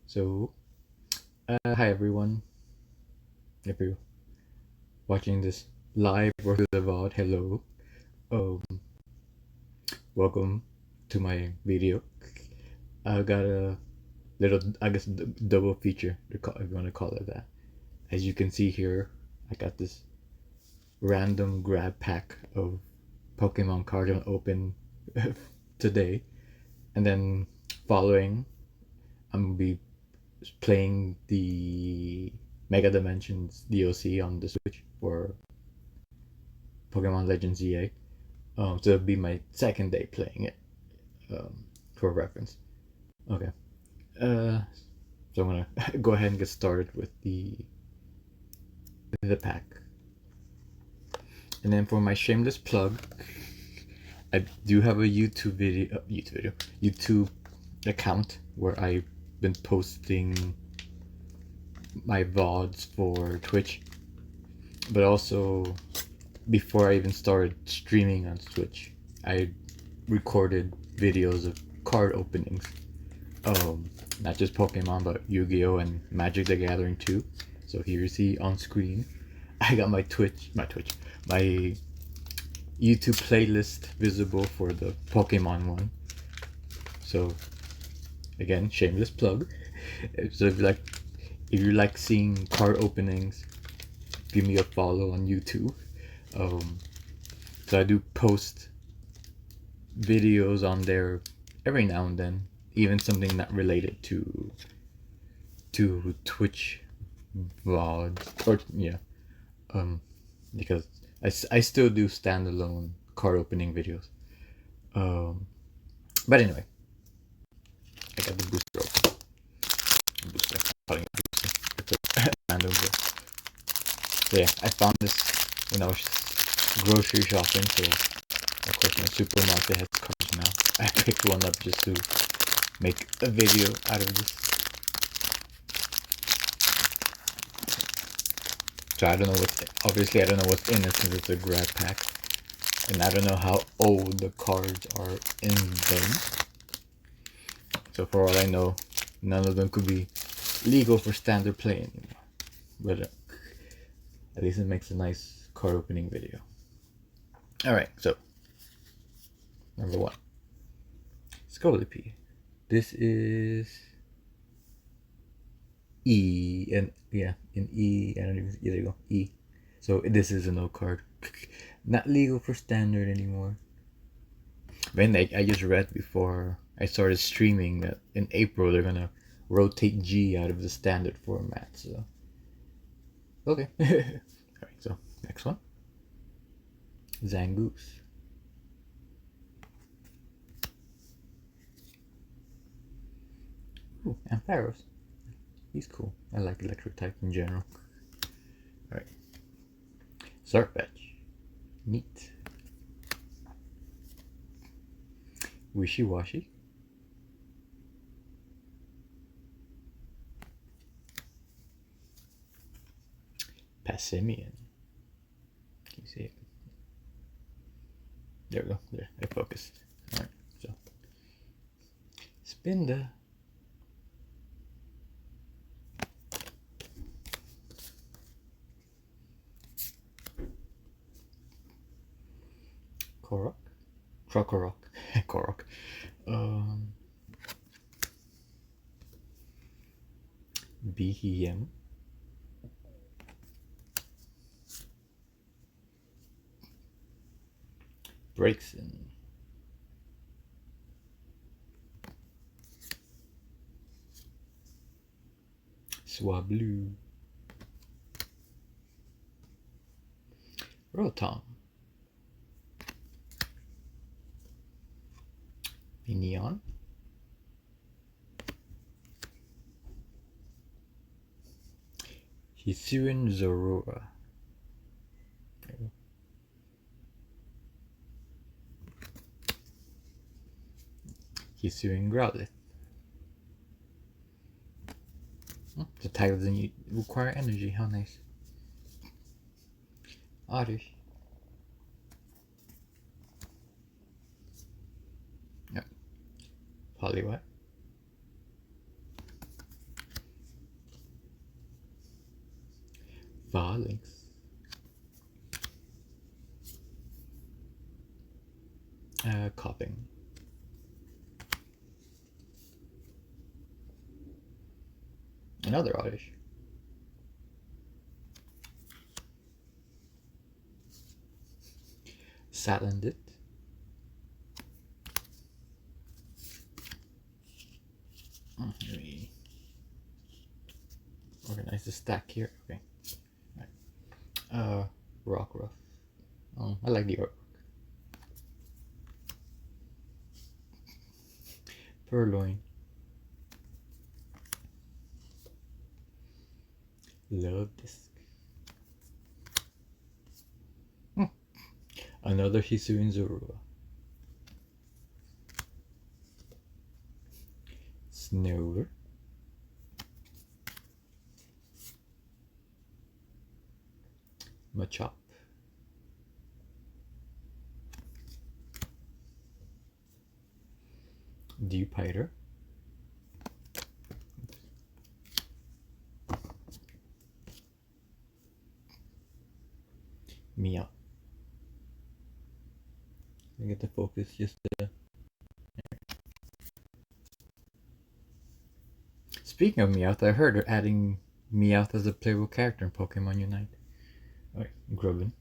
So, hi everyone. If you're watching this live or through the VOD, hello. Um, Welcome to my video. I got a little, I guess, double feature, if you want to call it that. As you can see here, I got this random grab pack of Pokemon cards I'm gonna open today. And then following, I'm gonna be playing the Mega Dimensions DLC on the Switch for Pokemon Legends EA. So it'll be my second day playing it, for reference. Okay. Uh, so I'm gonna go ahead and get started with the pack. And then for my shameless plug, I do have a YouTube account where I've been posting my VODs for Twitch, but also before I even started streaming on Twitch, I recorded videos of card openings. Not just Pokemon, but Yu-Gi-Oh! And Magic the Gathering too. So here you see on screen, I got my my YouTube playlist visible for the Pokemon one. So again, shameless plug. So if you like seeing card openings, give me a follow on YouTube. So I do post videos on there every now and then, even something not related to Twitch VODs or yeah, because I still do standalone card opening videos. But anyway, I got the booster open. Booster, calling it booster. It's a random booster. So yeah, I found this when I was grocery shopping. So of course my supermarket has cards now. I picked one up just to make a video out of this. So I don't know what's, obviously I don't know what's in it since it's a grab pack. And I don't know how old the cards are in them. So for all I know, none of them could be legal for standard play anymore. But at least it makes a nice card opening video. Alright, so number one, Scolipede. This is E, and yeah, in E, I don't even, yeah, there you go, E. So this is a no card. Not legal for standard anymore. Then I just read before I started streaming that in April they're gonna rotate G out of the standard format. So okay. Alright, so next one. Zangoose. Ooh, Ampharos. He's cool. I like electric type in general. Alright. Sarkfetch. Neat. Wishy-washy. Passimian. Can you see it? There we go. There, I focused. Alright, so. Spinda. Korok. Krokorok. Korok. Behem. Braixen. Swablu. Rotom. Neon. Hisuian Zorora. Hisuian Growlithe. The type doesn't require energy. How nice. Oddish. Yep. Poliwag. Phalanx. Coughing. Another oddish. Salandit. Let me organize the stack here. Okay. Right. Rockruff. I like the artwork. Purloin. Love Disc. Another Hisuian Zorua. Snover. Machop. Dewpider. Meowth. I get the focus just to... Speaking of Meowth, I heard they're adding Meowth as a playable character in Pokemon Unite. Alright, Grubbin.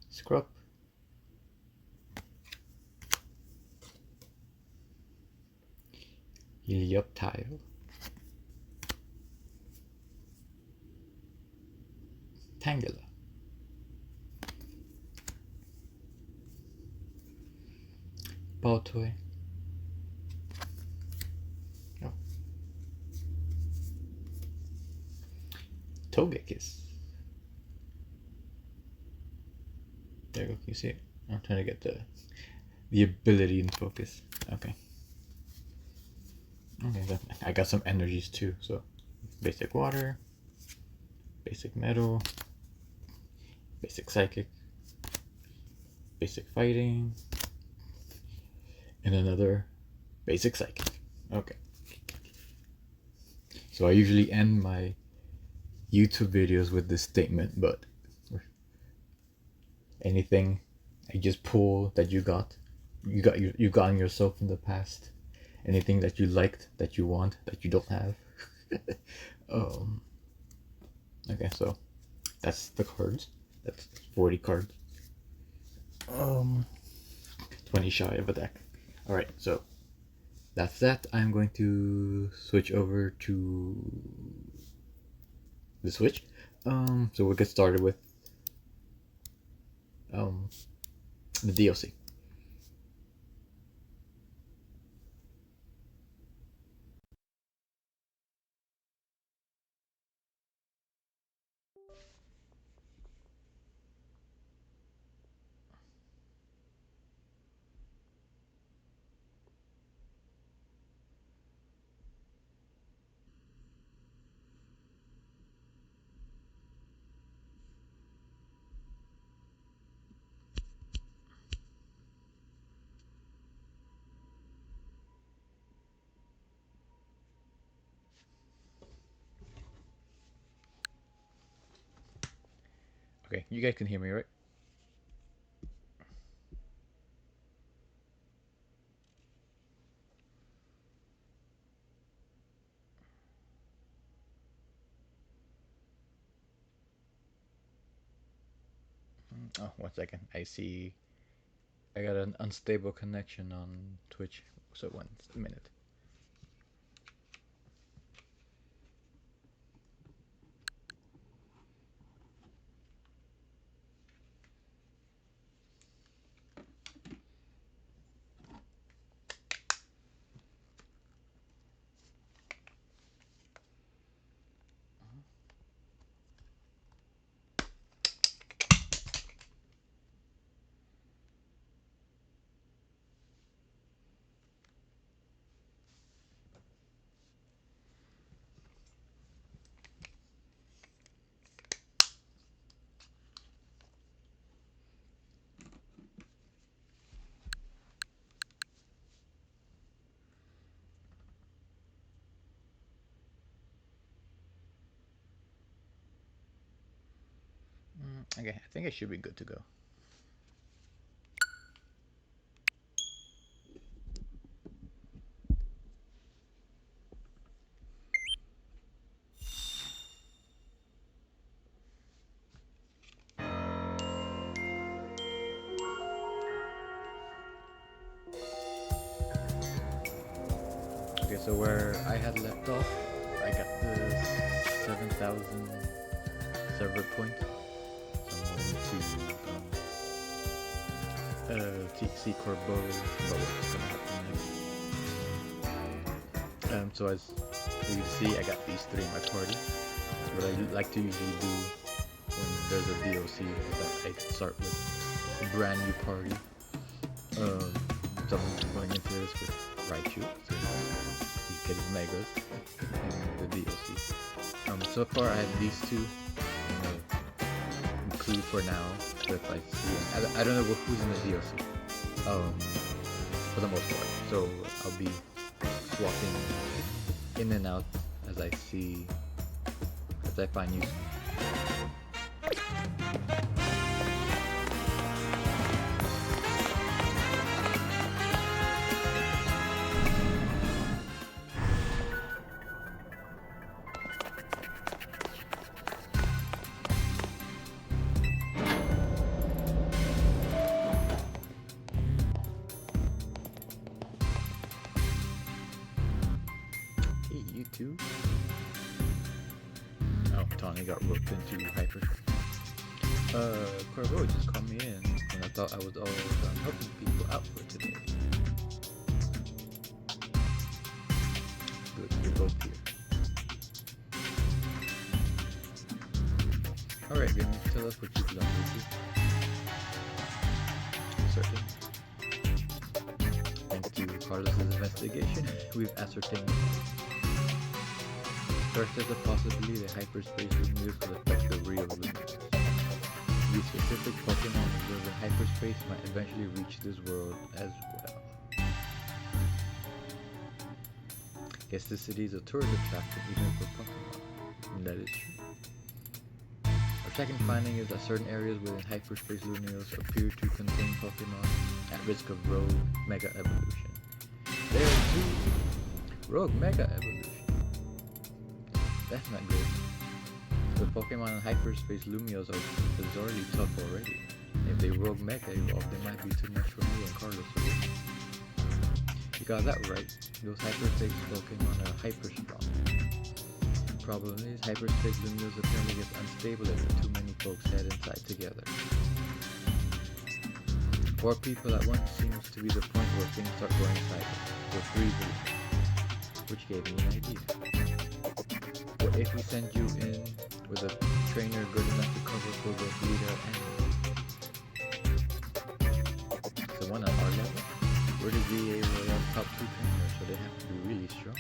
Scrub. Helioptile. Tangela. Baltoy. Oh. Togekiss. There you go, you see it? I'm trying to get the ability in focus. Okay. Okay, I got some energies too, so basic water, basic metal, basic psychic, basic fighting, and another basic psychic. Okay. So I usually end my YouTube videos with this statement, but anything I just pull that you got on yourself in the past, anything that you liked, that you want, that you don't have. Okay, so that's the cards. That's 40 cards. 20 shy of a deck. Alright, so that's that. I'm going to switch over to the Switch. So we'll get started with the DLC. Okay, you guys can hear me, right? Oh, 1 second. I see. I got an unstable connection on Twitch. So 1 minute. Okay, I think I should be good to go. Okay, so where I had left off, I got the 7,000 server points. So I'm going to see Corbeau about what's gonna happen next. So as you see, I got these three in my party. What I like to usually do when there's a DLC is that I start with a brand new party. So I'm going into this with Raichu, so he's getting megas in the DLC. So far I have these two. I'm gonna include for now. So if I see, I don't know who's in the DLC. For the most part. So I'll be swapping in and out as I see, as I find use. Two. Oh, Tawny got roped into hyper. Corbeau just called me in, and I thought I was all done helping people out for today. Good, you're both here. Alright, then tell us what you've done with you. Certainly. Thanks to Carlos's investigation, we've ascertained. First, there's a possibility that hyperspace luminous will affect the real luminous. These specific Pokemon that live in hyperspace might eventually reach this world as well. Yes, this city is a tourist attraction even for Pokemon, and that is true. Our second finding is that certain areas within hyperspace luminous appear to contain Pokemon at risk of rogue mega evolution. There are two rogue mega evolution. That's not good. The Pokemon in hyperspace Lumios are bizarrely tough already. If they rogue mega evolve, they might be too much for me and Carlos. You got that right. Those hyperspace Pokemon are hyper strong. Problem is, hyperspace Lumios apparently gets unstable if too many folks head inside together. 4 people at once seems to be the point where things start going sideways, for 3 reasons, which gave me an idea. What if we send you in with a trainer good enough to cover for the leader and someone on our level? We're the VA Royale top 2 trainers, so they have to be really strong.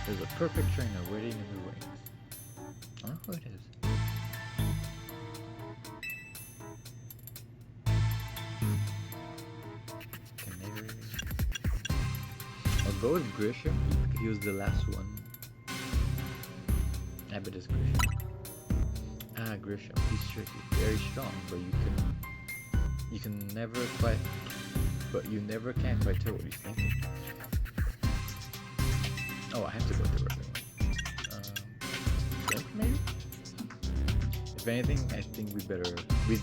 There's a perfect trainer waiting in the wings. I don't know who it is. Canary. I'll go with Grisham. He was the last one. I bet it's Grisham. Grisham. He's tricky, very strong, but you can never quite tell what he's thinking. Oh, I have to go to the regular one. Maybe? If anything, I think we'd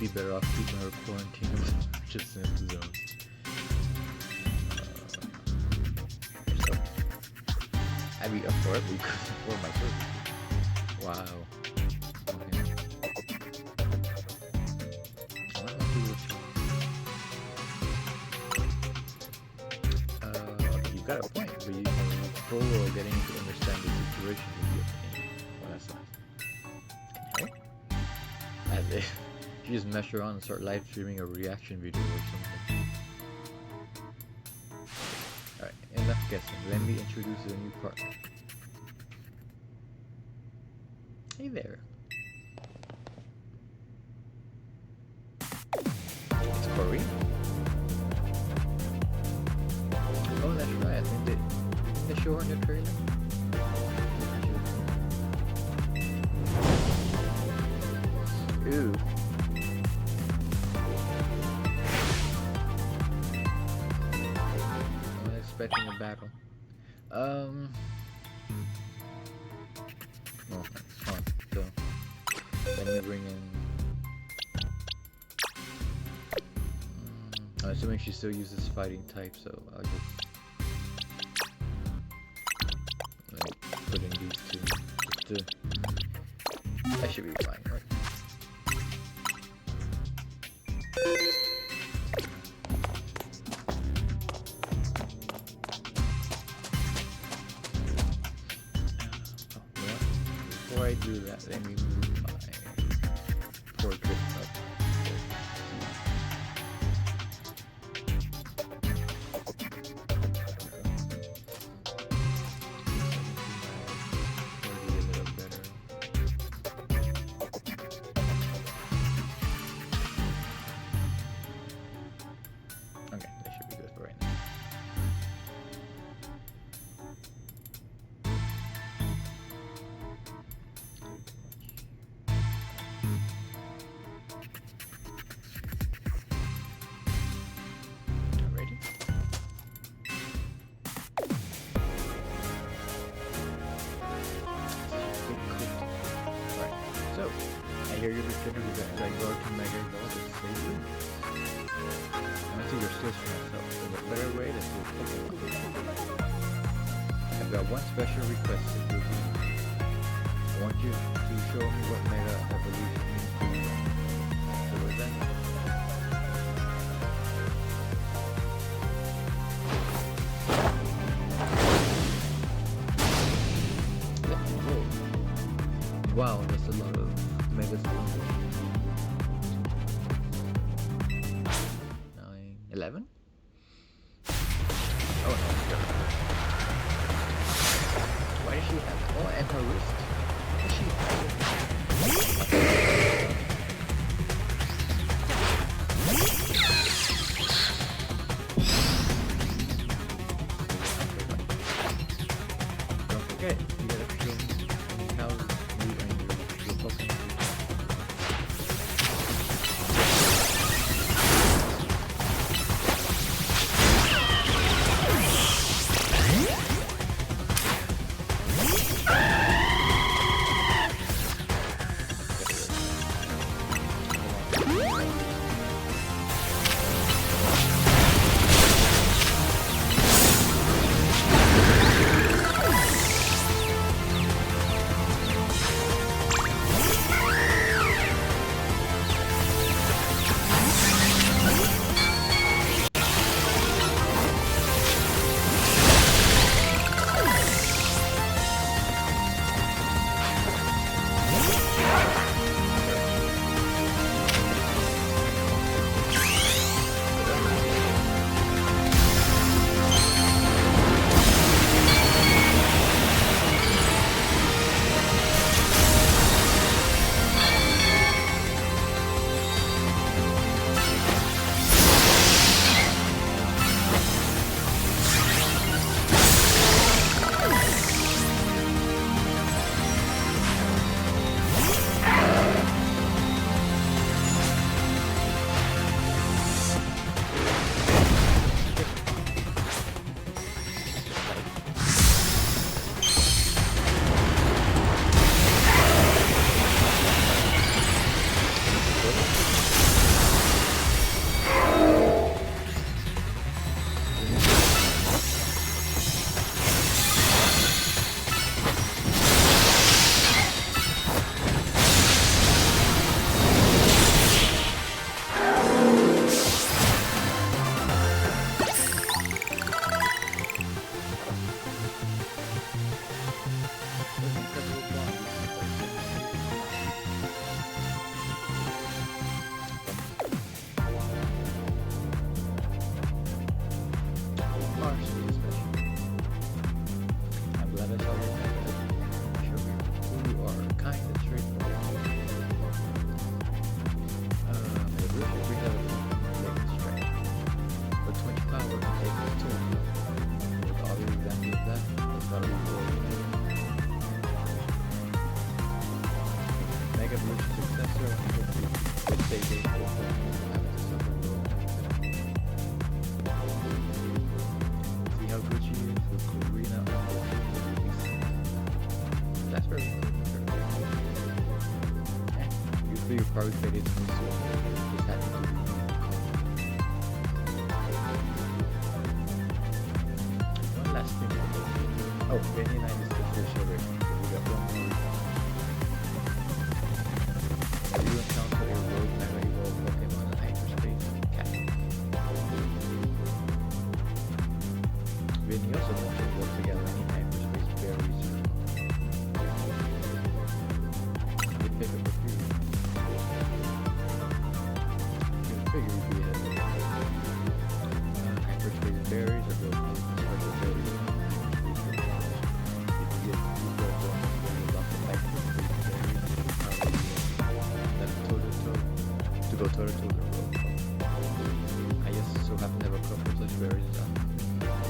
be better off keeping her quarantined just in the zone. So, I'd be up for it, but you couldn't afford my services. Wow. Okay. Okay, you've got a point, but you Prolo getting to understand the situation would be a pain. Well, that's nice. Okay. As if you just mess around and start live streaming a reaction video or something. Alright, enough guessing. Let me introduce the new partner. Hey there. It's Corey. Oh, that's right. I think they show her in the trailer. expecting a battle. Oh, hold on. So, let me bring in. I'm assuming she still uses fighting type, so I'll just let me put in these two. Just to, that should be fine, right? Before I do that, let me move my portrait up. Maybe a little better. Okay, that should be good for right now. Ready? Right. So, I hear you're considering that Zygarde to Mega Evolve is stay tuned. Honestly, you're still strong, so there's a better way to do Pokemon. I've got one special request to do. I want you to show me what Mega Evolution means to you. So with that, wow, that's a lot of Megas. 9, 11? Oh no, sure. Why does she have? Oh, and her wrist. Does she have it? Don't forget, you gotta show me how you and your Pokemon. See how good Cargo credits was so just happened to be one last thing. Oh, Benny and I discussed this already. We got one more. Do you encounter a rogue Mega Evolved Pokemon in hyperspace? Cat. Benny also mentioned that we got many hyperspace berries. We pick up a few. You figure we'd be ahead. Hyperspace berries are those special berries. If you get two Pokemon when you lock the hyperspace berries, you should probably let to go toe to toe with a rogue. I just so happen to have a couple of such berries on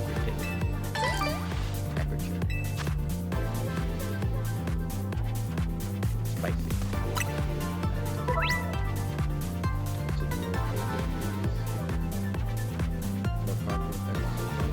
your kit. Hyper cherry. Spicy. It's a new no problem effects.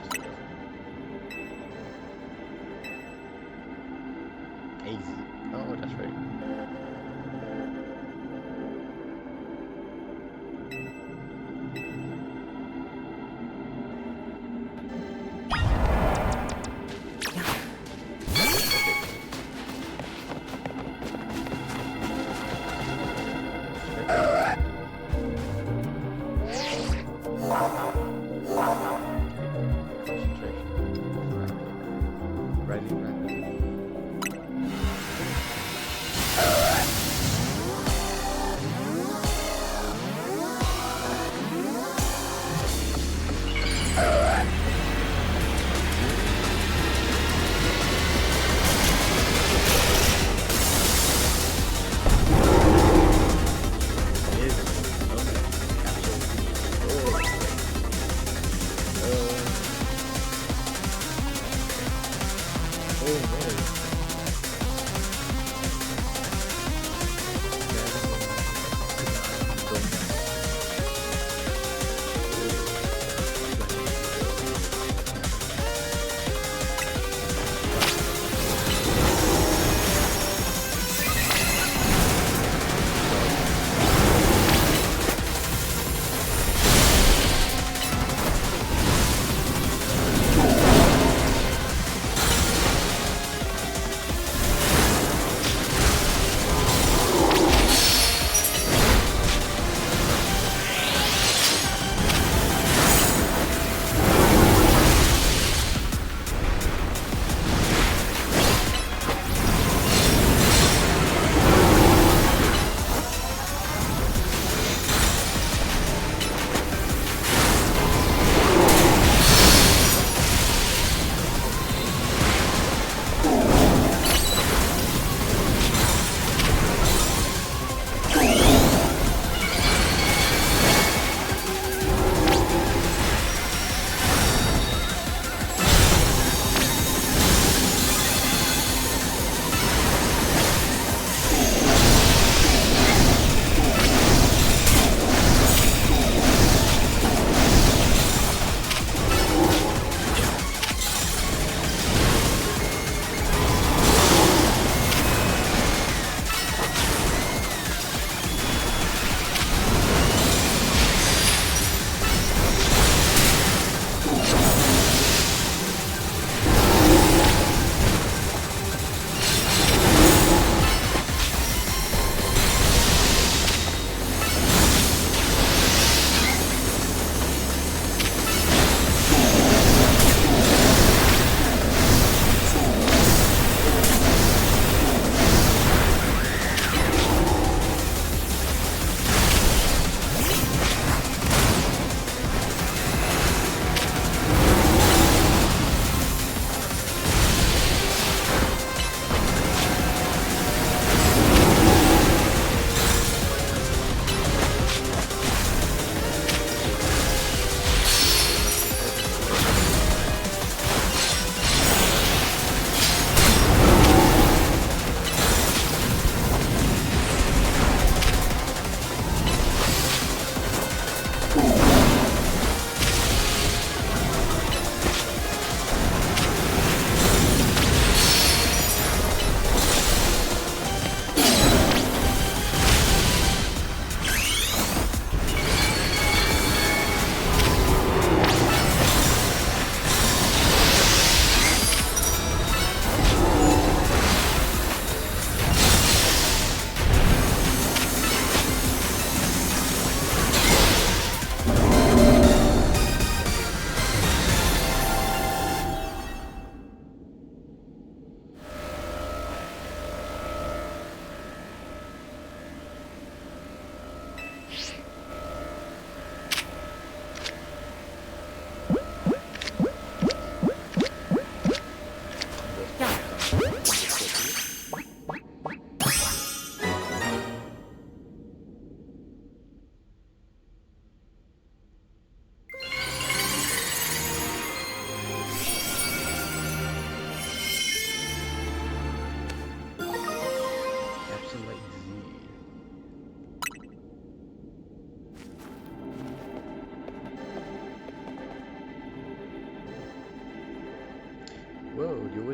fast. Easy. Oh, that's right.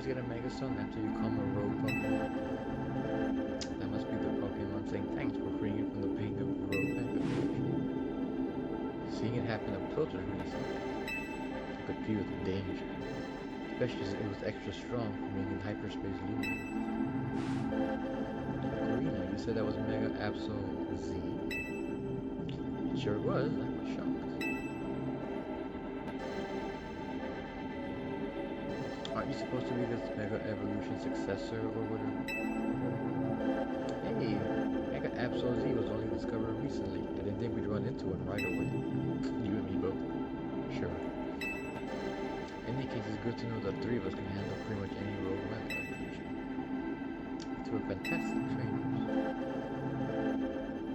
always get a Mega Stone after you calm a rogue Pokemon? That must be the Pokemon saying thanks for freeing you from the pain of the rogue Mega Evolution. Seeing it happen up close was really something. I could feel the danger, especially as it was extra strong for being in hyperspace Lumia. Karina, you said that was Mega Absol Z? It sure was, I was shocked. Aren't you supposed to be this Mega Evolution successor or whatever? Hey, Mega Absol Z was only discovered recently. I didn't think we'd run into it right away. You and me both. Sure. In any case, it's good to know that three of us can handle pretty much any rogue Mega Evolution. Two are fantastic trainers.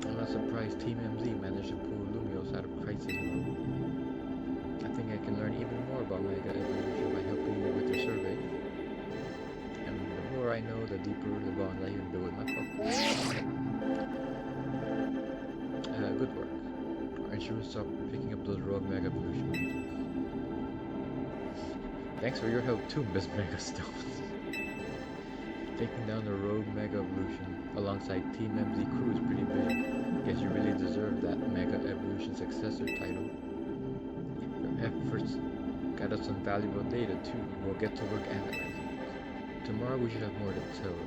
I'm not surprised Team MZ managed to pull Lumios out of crisis mode. I think I can learn even more about Mega Evolution by helping you with your survey. And the more I know, the deeper the bond I can build with my Pokemon. Good work. Aren't you stop picking up those rogue Mega Evolution regions? Thanks for your help too, Miss Mega Stones. Taking down the rogue Mega Evolution alongside Team MZ crew is pretty big. Guess you really deserve that Mega Evolution successor title. Your efforts got us some valuable data too. We'll get to work analyzing it. Tomorrow we should have more to tell.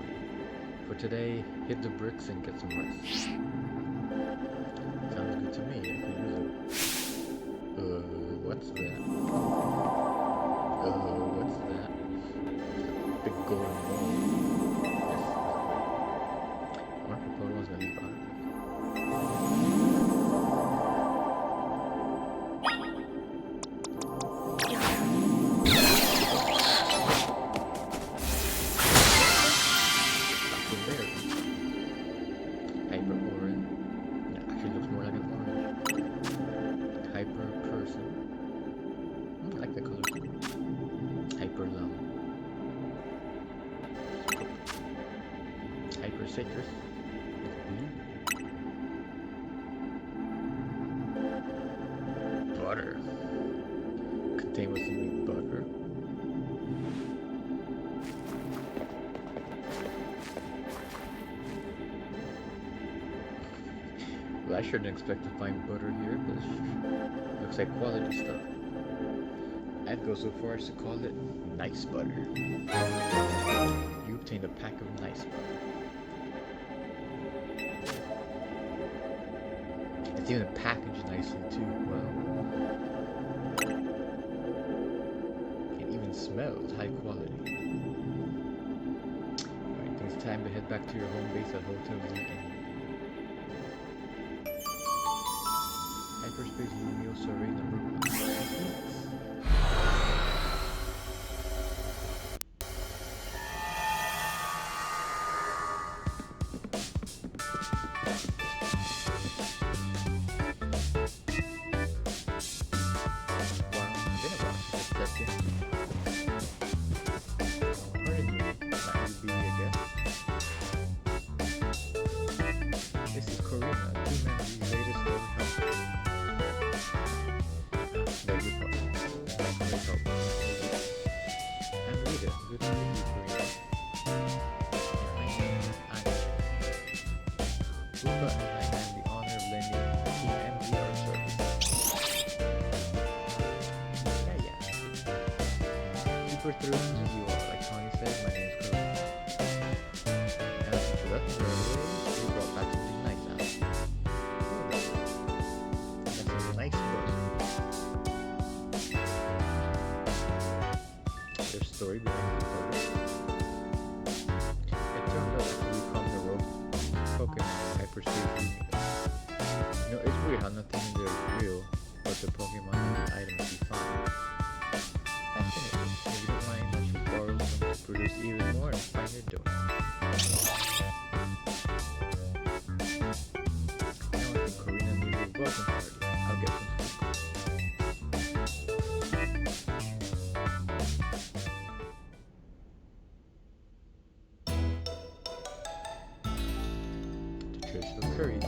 For today, hit the bricks and get some rest. Sounds good to me. I could use it. What's that? What's that? Big golden ball. Yes. I wonder if Pokemon's gonna leave out of it. Citrus with blue. Butter. Contain what's in the butter. Well, I shouldn't expect to find butter here, but looks like quality stuff. I'd go so far as to call it nice butter. You obtained a pack of nice butter. It's even packaged nicely too. Wow. It even smells high quality. Alright, I think it's time to head back to your home base at Hotel Z. Hyperspace Lumio survey number 1. Super thrilled to meet you all. Like Tony said, my name is Cody. And as introduction earlier, we brought back something nice out. That's a nice book. There's a story behind the photo. It turned out that we called the rogue Pokemon hyperspace. You know, it's weird how nothing in there is real, but the Pokemon and the items you find. If you don't mind, I should borrow some to produce even more and find your door. Now I think Karina needs a welcome party. I'll get some to Trish Curry.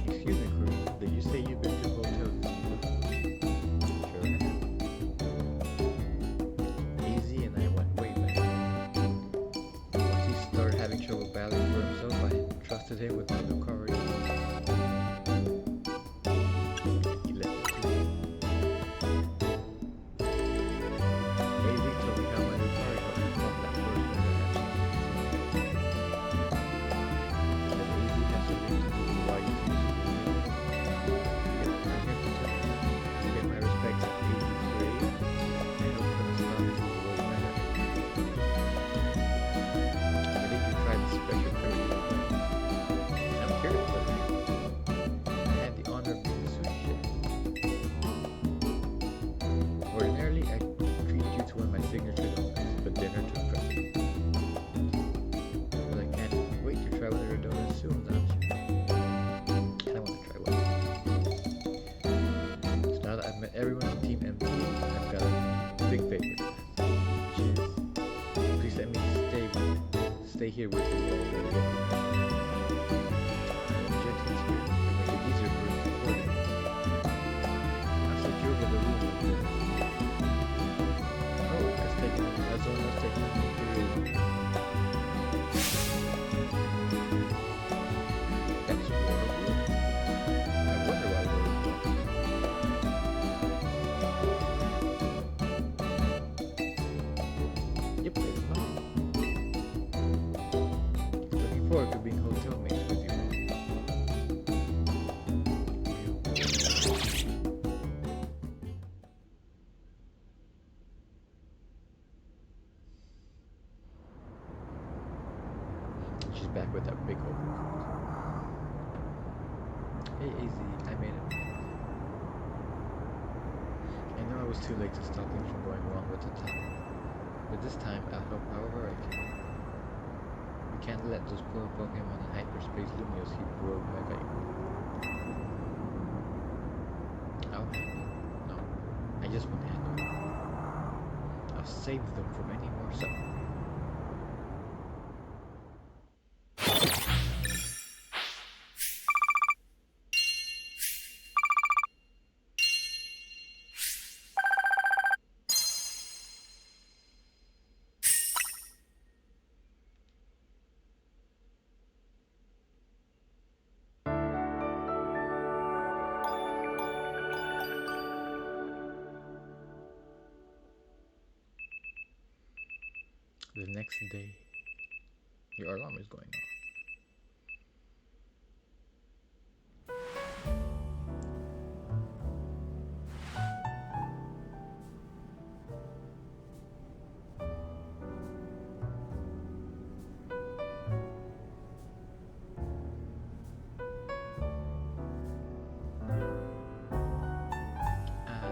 Excuse me, Karina, did you say you've been to hotels? Sure. big favor. Cheers. Please let me stay here with you. Gentle's here to make it easier for you to afford it. I've secured the room. Oh, that's almost taken me through. That's horrible. I wonder why those. Yep, it's fine. Looking forward to being hotel mates with you. She's back with that big overcoat. Hey, AZ, I made it. I know I was too late to stop things from going wrong with the tower, but this time I'll help however I can. We can't let those poor Pokemon in hyperspace Lumios keep growing Mega Evolve. I'll handle it. No, I just won't handle it. I'll save them from any more suffering. The next day, your alarm is going off.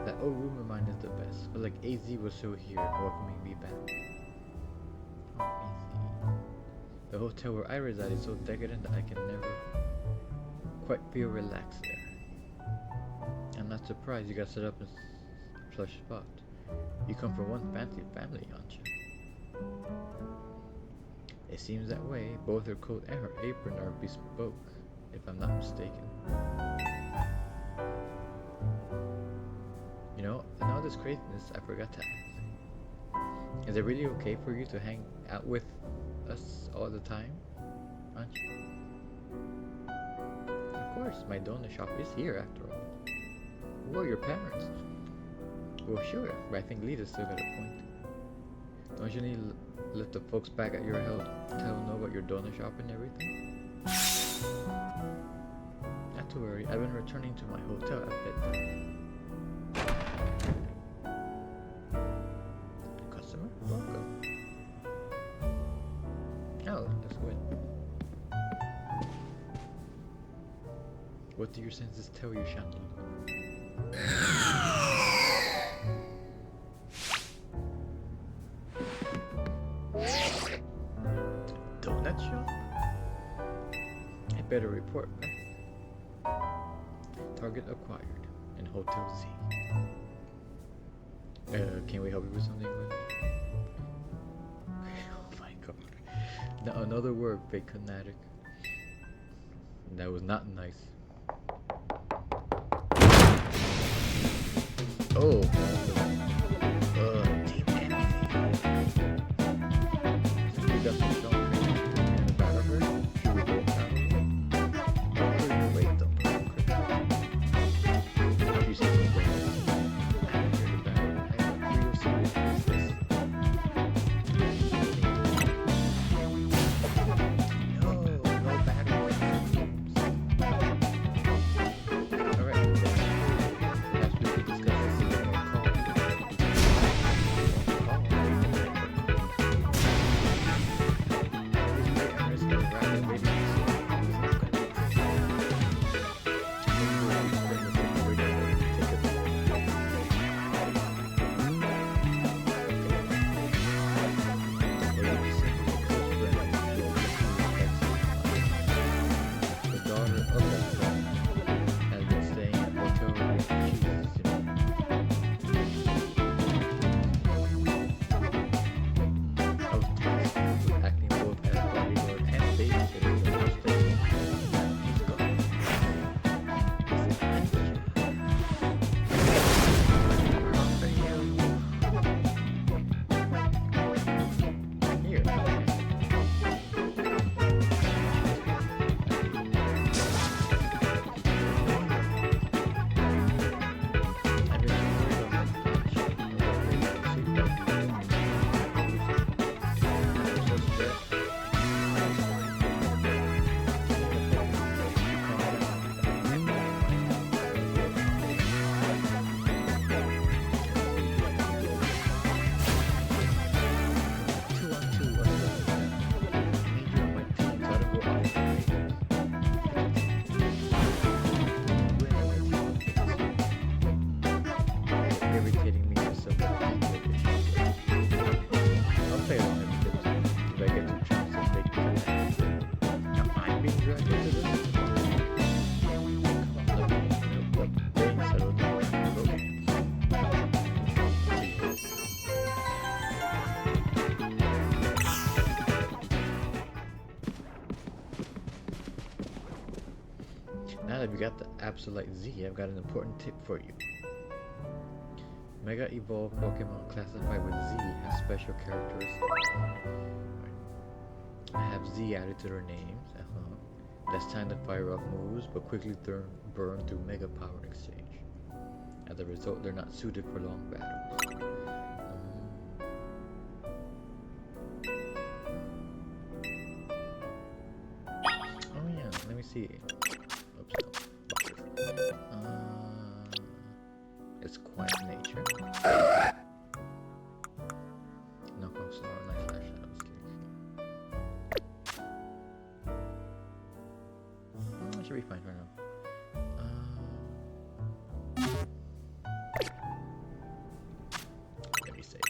That old room reminded the best, but like AZ was so here, welcoming me back. The hotel where I reside is so decadent that I can never quite feel relaxed there. I'm not surprised you got set up in a plush spot. You come from one fancy family, aren't you? It seems that way. Both her coat and her apron are bespoke, if I'm not mistaken. You know, in all this craziness, I forgot to ask. Is it really okay for you to hang out with us all the time, aren't you? Of course, my donut shop is here after all. Who are your parents? Well, sure, but I think Lita's still got a point. Don't you need to let the folks back at your hotel know about your donut shop and everything? Not to worry, I've been returning to my hotel at bedtime. Customer? Welcome. Oh, that's good. What do your senses tell you, Shannon? Donut shop? I better report back. Target acquired in Hotel Z. Can we help you with something? Oh my god. Now another word, fake fanatic. That was not nice. Oh, Team Envy. So you got some strong training in the battle herd? Should we go battle? Wait, don't put on critical. You see some things. I didn't hear the battle. I have a real serious business. No battle. Alright, perhaps we could discuss this in more calm. that we got the Absolute Z, I've got an important tip for you. Mega Evolved Pokemon classified with Z have special characteristics. Have Z added to their names. Less time to fire off moves, but quickly burn through Mega Power in exchange. As a result, they're not suited for long battles. Oh yeah, let me see. Oops, no. It's quiet nature. Knockoff Star, Night Flash, Shadows, That should be fine for now. Let me save.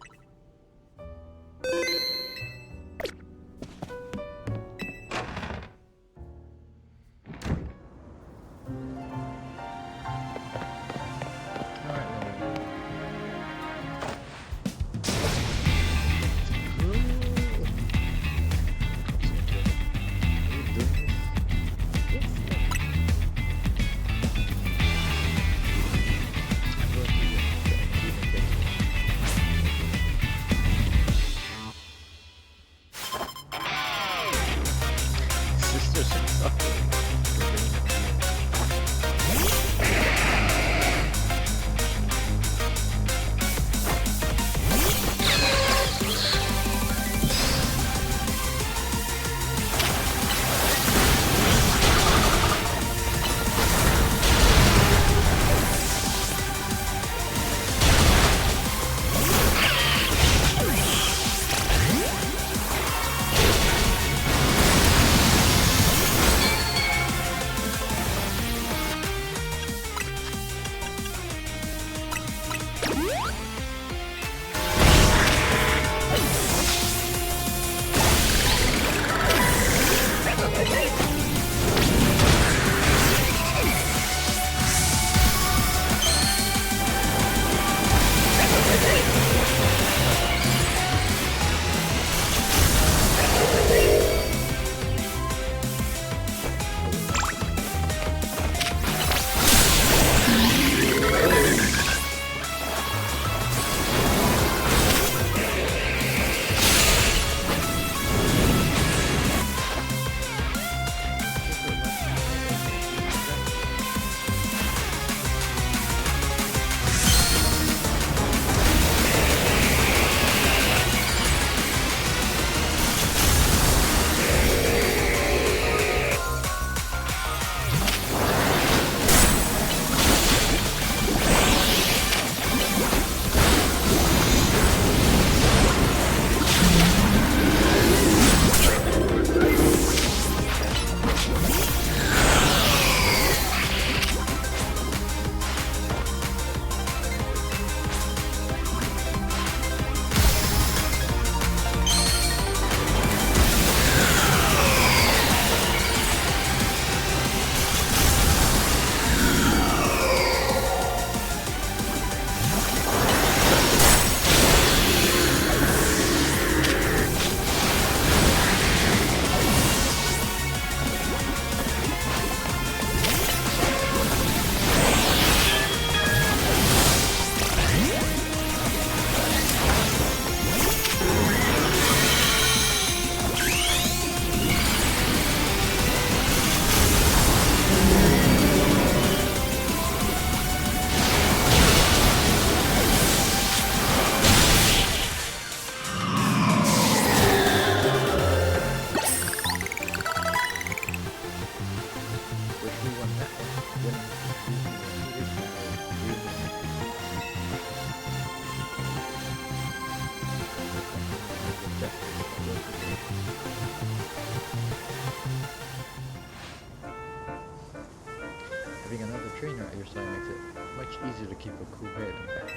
Having another trainer at your side makes it much easier to keep a cool head and back.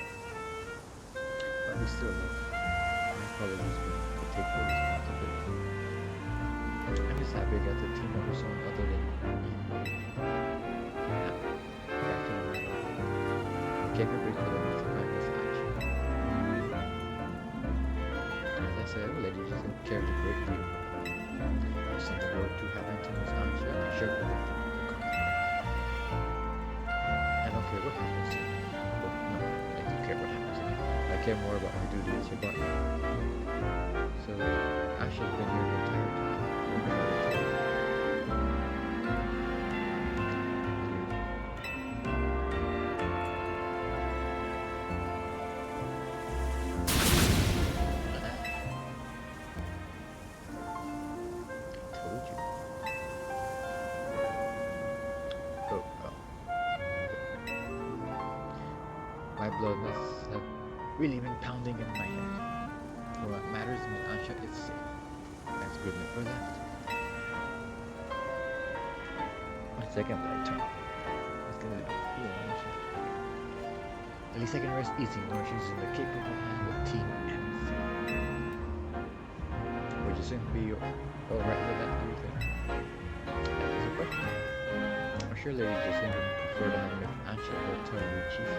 But we still look. My apologies for take full responsibility. I'm just happy I got to team up with someone other than me. Now, back to the matter. Take a break for the next time massage. As I said, ladies just carried a great deal. If something were to happen to Miss Anja, I share with them. what happens here. Well, no, I do care what happens here. I care more about my duty as your butler. So, Asha's been here the entire time. Told you. Oh, oh. My blood must have really been pounding in my head. For what matters, Miss Ansha is safe. That's good enough for that. One second, but I turn. It's gonna be Ansha. At least I can rest easy knowing she's in the capable hands of Team MC. Would you simply be alright with that, do you think? That's a question. I'm sure Lady Jacinta would prefer to have Miss Ansha hotel with chief.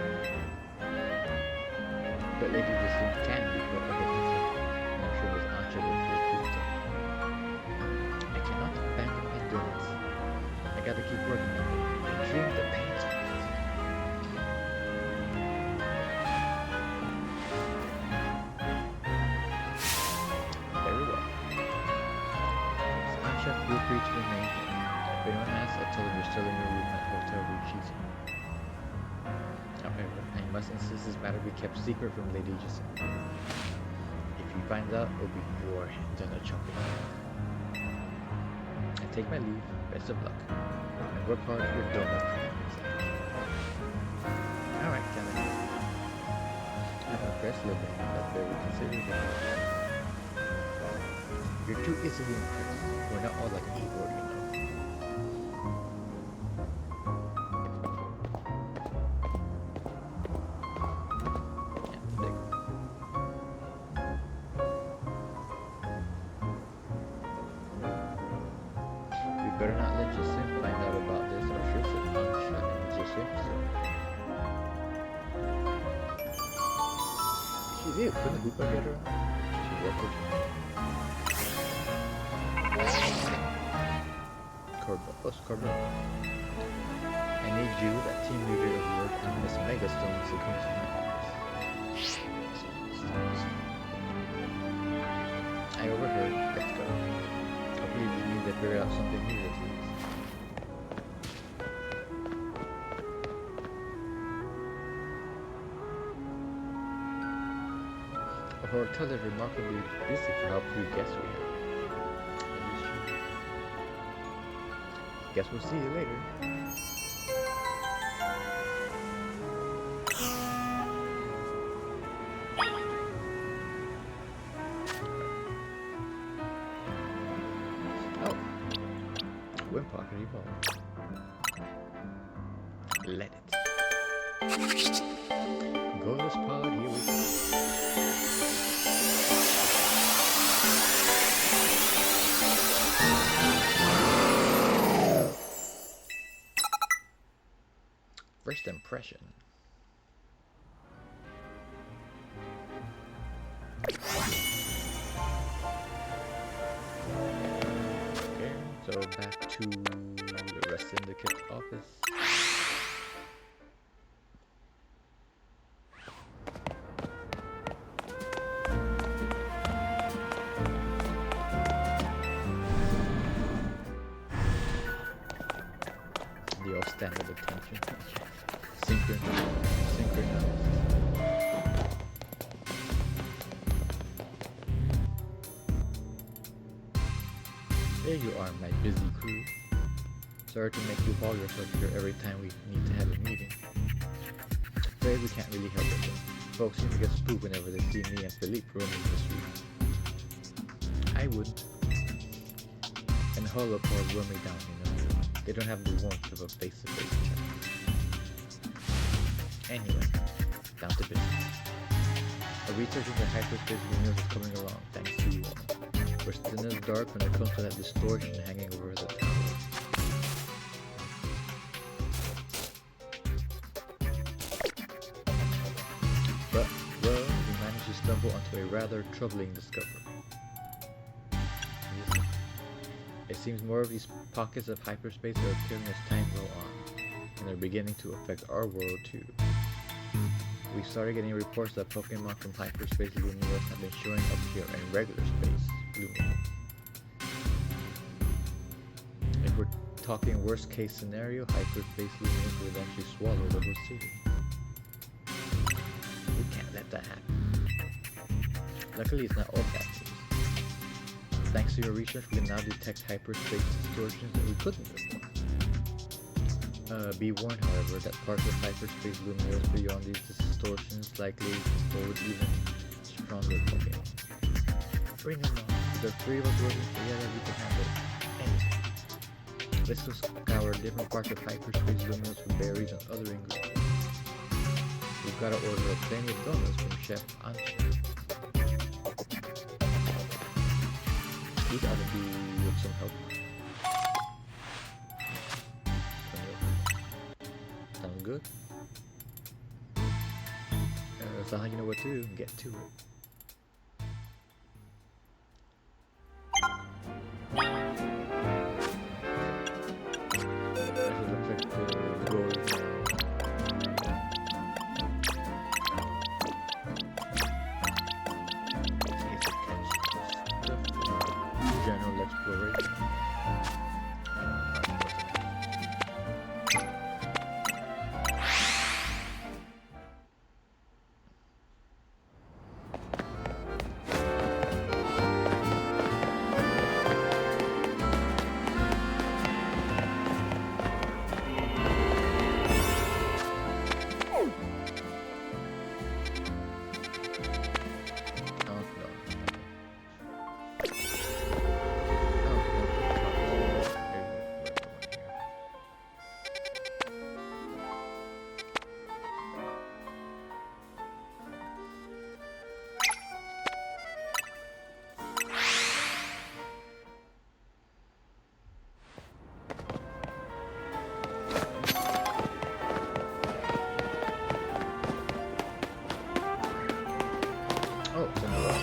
But Lady Jacinta can be put under consent, and I'm sure Miss Ansha will feel approved of. I cannot abandon my dreams. I gotta keep working on it. The dream that pains me. Very well. Miss Ansha, feel free to remain here. If anyone asks, I'll tell them you're still in your room at Hotel Ruchisi. However, I must insist this matter be kept secret from Lady Jacinta. If he finds out, it'll be your hands on the chopping block. I take my leave, best of luck, and work hard for your donut friends. Alright, Kevin. I'm impressed living that very considerable. You're too easily impressed. We're not all like Igor, you know. Better not let Jacinta find out about this, or she'll put Ansha in Jacinta. She did. Couldn't Hoopa get her? She worked with her. What's Corbin? I need you, that team leader of work, and Miss Megastone to come to my office. I overheard. Let's go. Hopefully we need to figure out something new at least. The hotel is remarkably busy for how few guests we have. That is true. Guess we'll see you later. Oh. Wind pocket evolved. Let it. Ghost pod, here we go. First impression. Okay, so back to the Rest Syndicate office. The all standard attention. Synchronized. There you are, my busy crew. Sorry to make you haul yourself here every time we need to have a meeting. Afraid we can't really help it though. Folks seem to get spooked whenever they see me and Philippe roaming the streets. I wouldn't. And Holocaust roam me down, you know. They don't have the warmth of a face-to-face chat. Anyway, down to business. A research into hyperspace windows is coming along, thanks to you all. We're still in the dark when it comes to that distortion hanging over the tower. But, well, we managed to stumble onto a rather troubling discovery. It seems more of these pockets of hyperspace are appearing as time go on. and are beginning to affect our world too. We started getting reports that Pokemon from Hyperspace Lumiose have been showing up here in regular space Lumiose. If we're talking worst case scenario, Hyperspace Lumiose will eventually swallow the whole city. We can't let that happen. Luckily, it's not all bad news. Thanks to your research, we can now detect hyperspace distortions that we couldn't before. Be warned, however, that parts of hyperspace Lumiose beyond these distortions likely hold even stronger Pokemon. Bring them on. If there are 3 of us working together, we can handle anything. Let's go scour different parts of hyperspace Lumiose for berries and other ingredients. We've got to order plenty of donuts from Chef Ansha. These ought to be with some help. Sound good? So how you know what to do, get to it. It looks like the goal is general exploration. Oh, it's in the rock.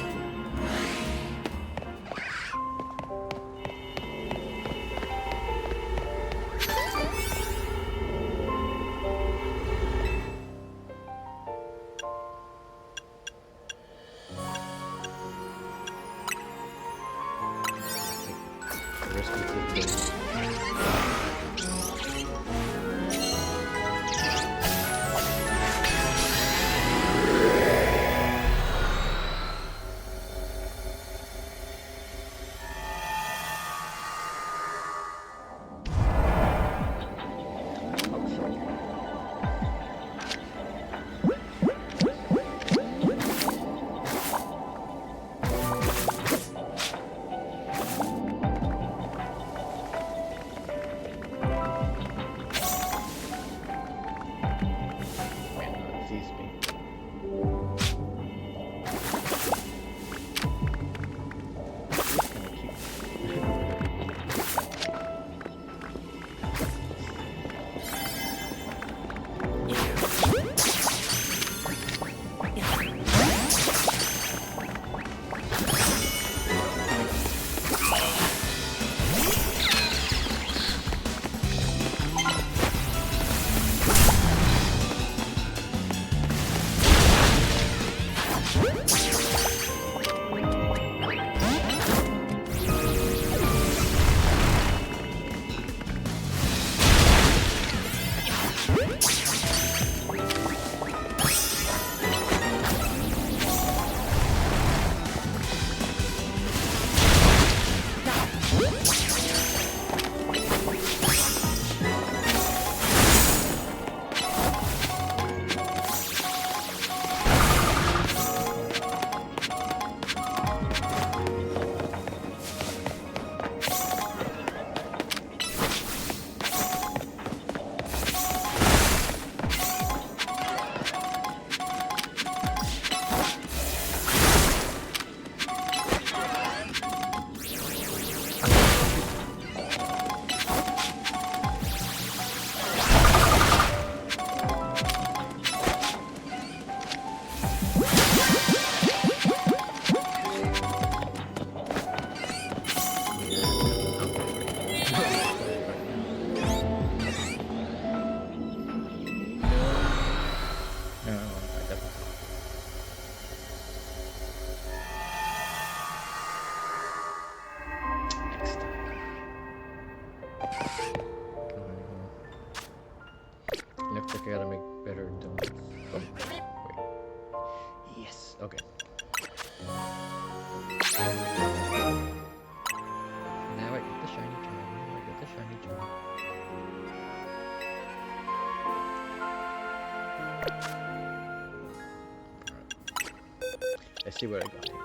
see what I got here.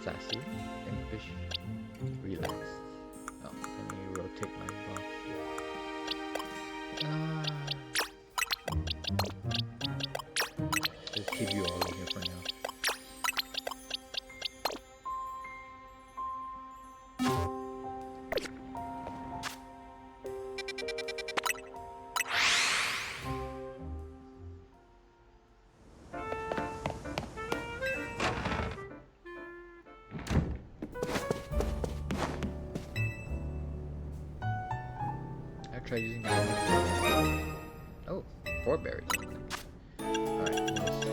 Sassy, impish, relaxed. Oh, let me rotate my box. Just keep you all in here for now. I tried using the oh, 4 berries. Alright, let's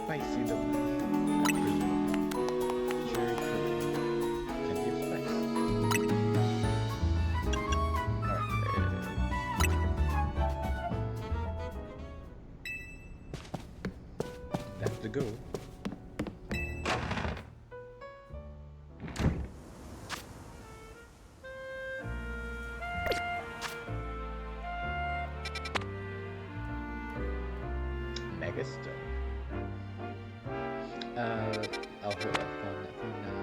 spicy donut. Cherry curry. Plenty of spice. Alright. That's the go. Megastone. I'll hold off on that for now.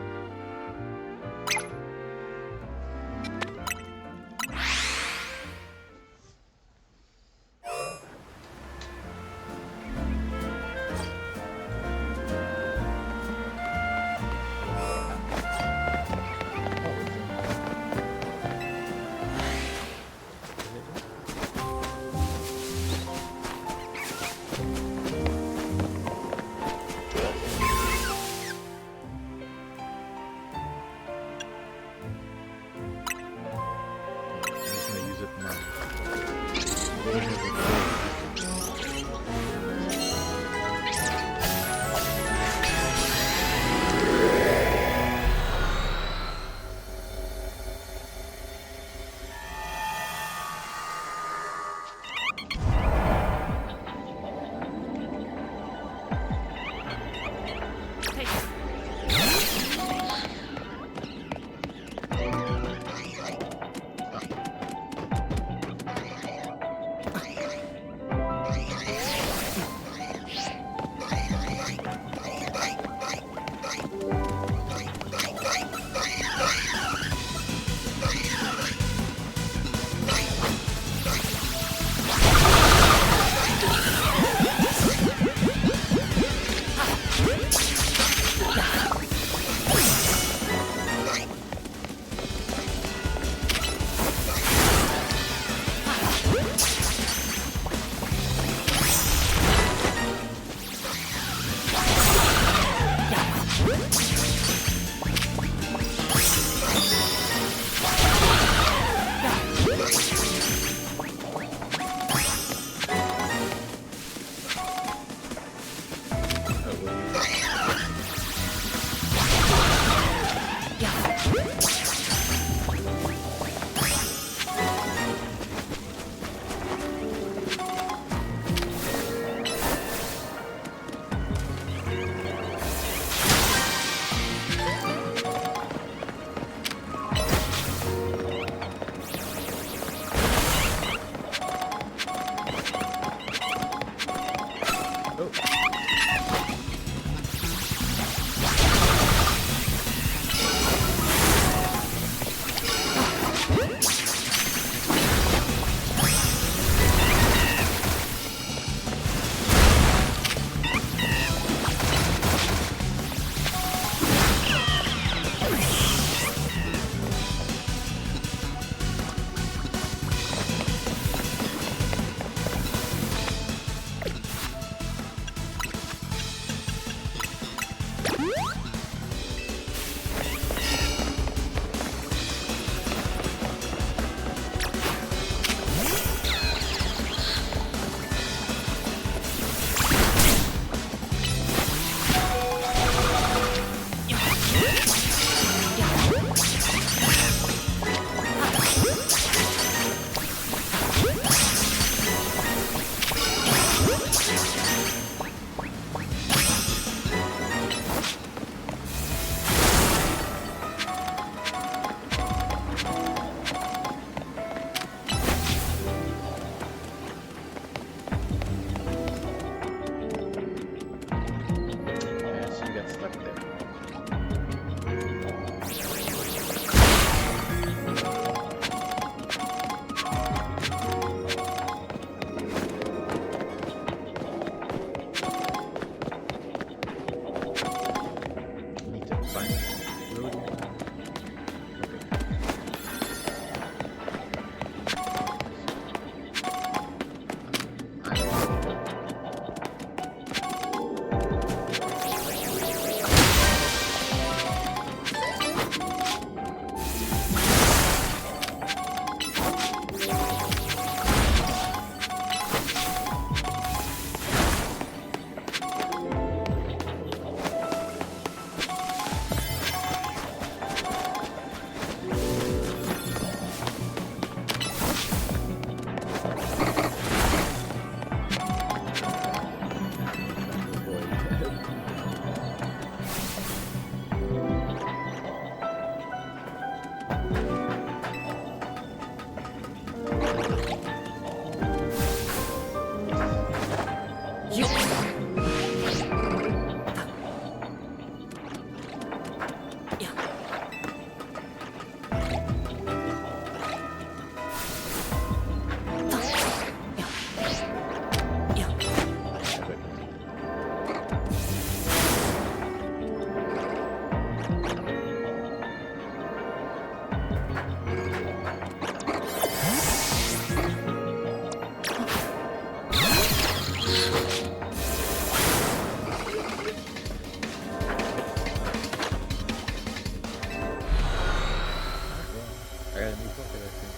I got a new book that I think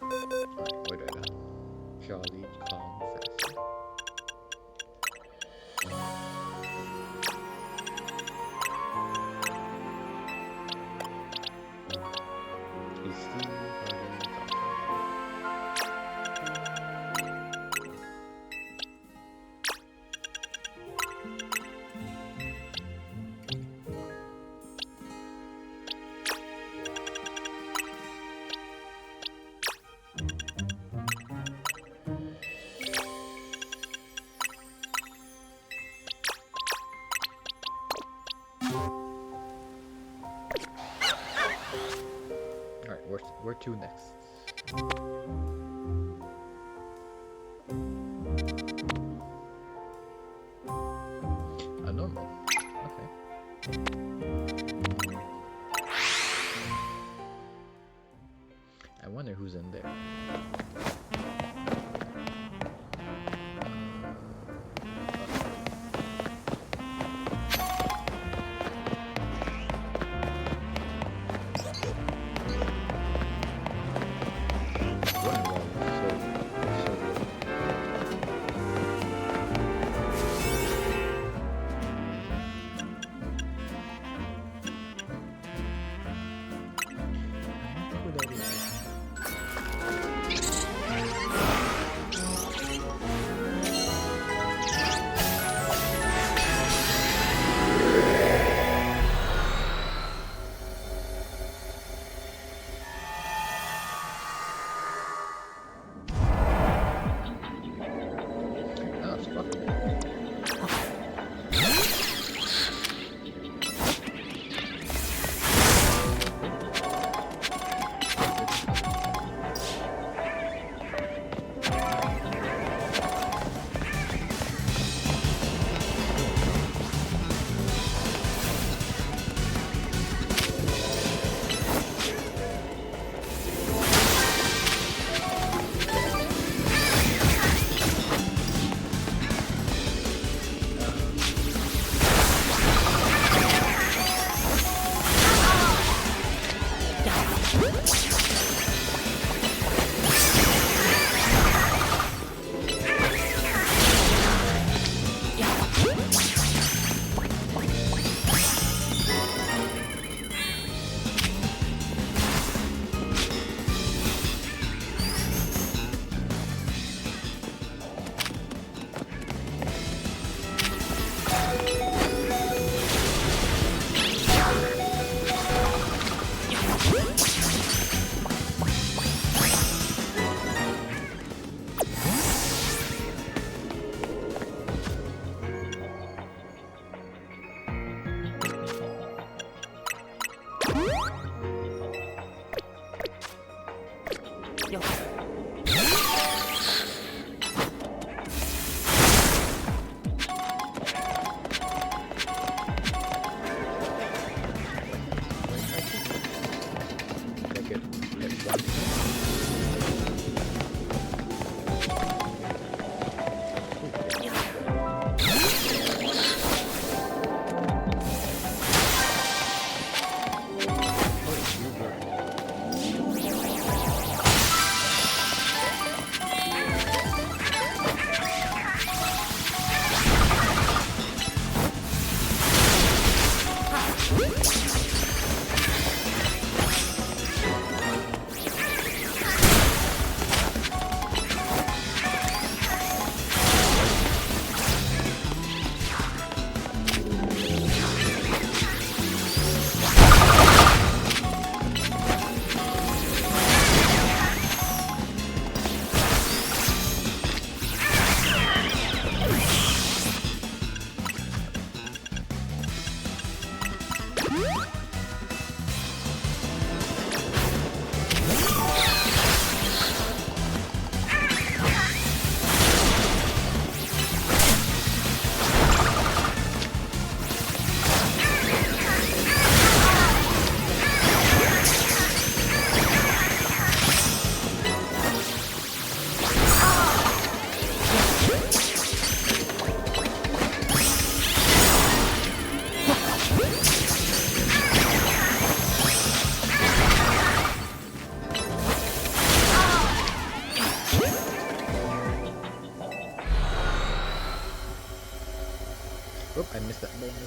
Alright, what do I got? Jolly, calm, sassy. Tasty, hearty, thoughtful. Alright, where to next? A normal. Okay. I wonder who's in there.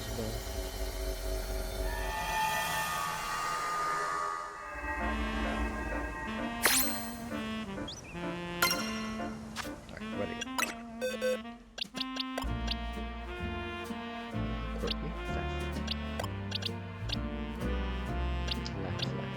as well. Alright, what again? Quirky, sassy. Lax, lax.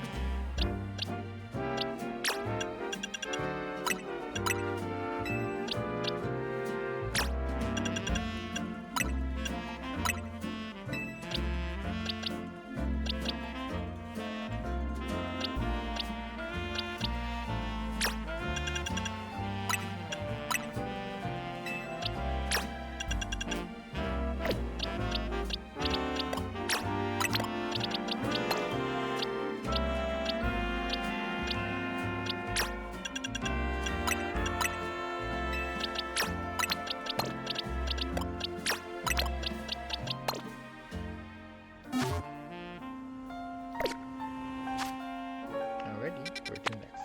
Alrighty, where to next?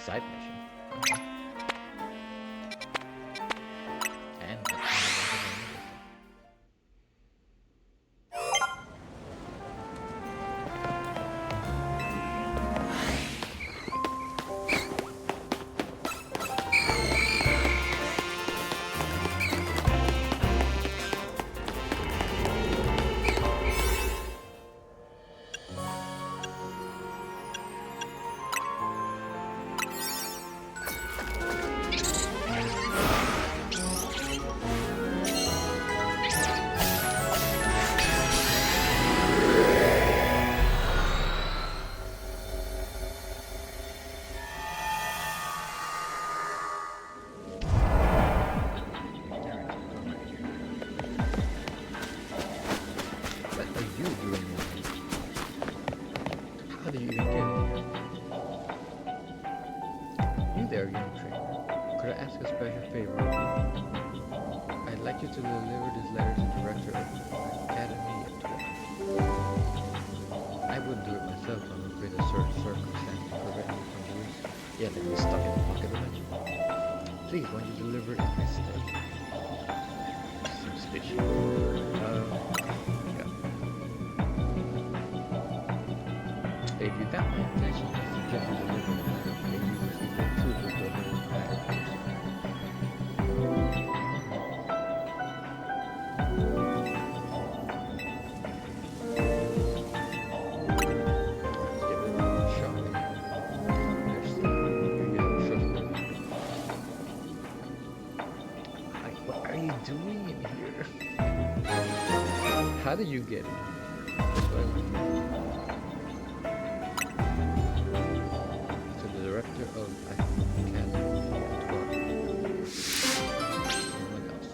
Side mission. Okay. And that's another one. What are you doing here? How do you even get in here? You there, young trainer. Could I ask a special favor of you? I'd like you to deliver this letter to the director of the academy at once. I wouldn't do it myself unless a certain circumstance to prevent me from doing so. Yeah, then be stuck in the pocket eventually. Please, why don't you deliver it in my stead? Seems fishy. Yeah. If you got my attention, I suggest you deliver the letter. Maybe you receive it too with the whole bag. Let's give it a shot. There's the sugar. Like, what are you doing in here? How did you get in? That's what I want to know. To the director of academy at work. Oh my gosh.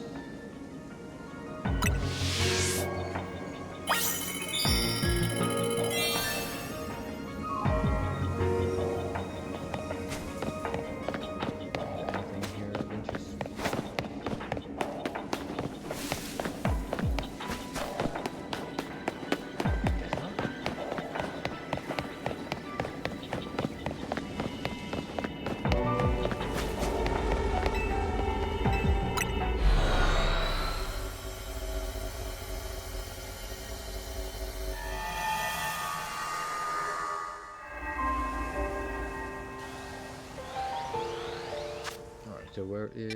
Anything here of interest? Guess not. Alright, so where is...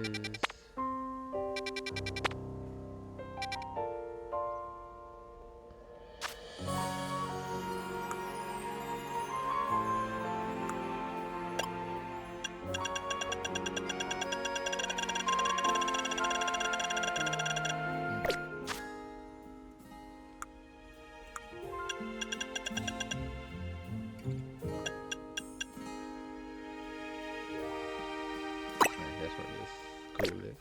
Alright, that's where this cool is.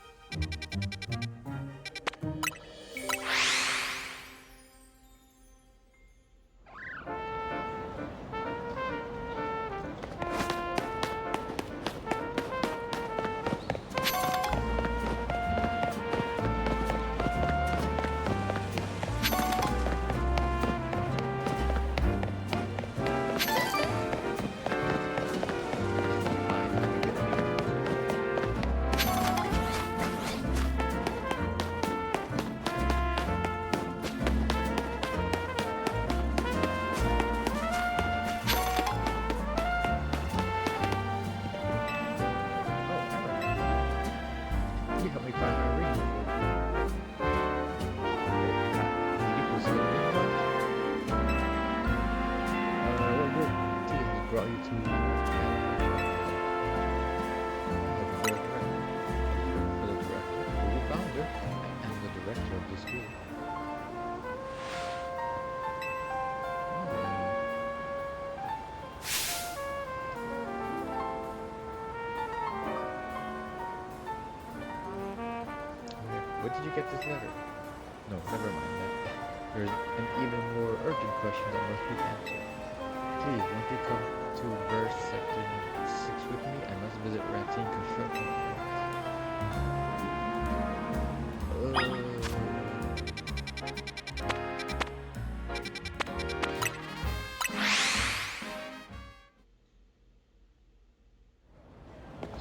Where did you get this letter? No, never mind that. There's an even more urgent question that must be answered. Please, won't you come to verse sector 6 with me? I must visit Ratine construction.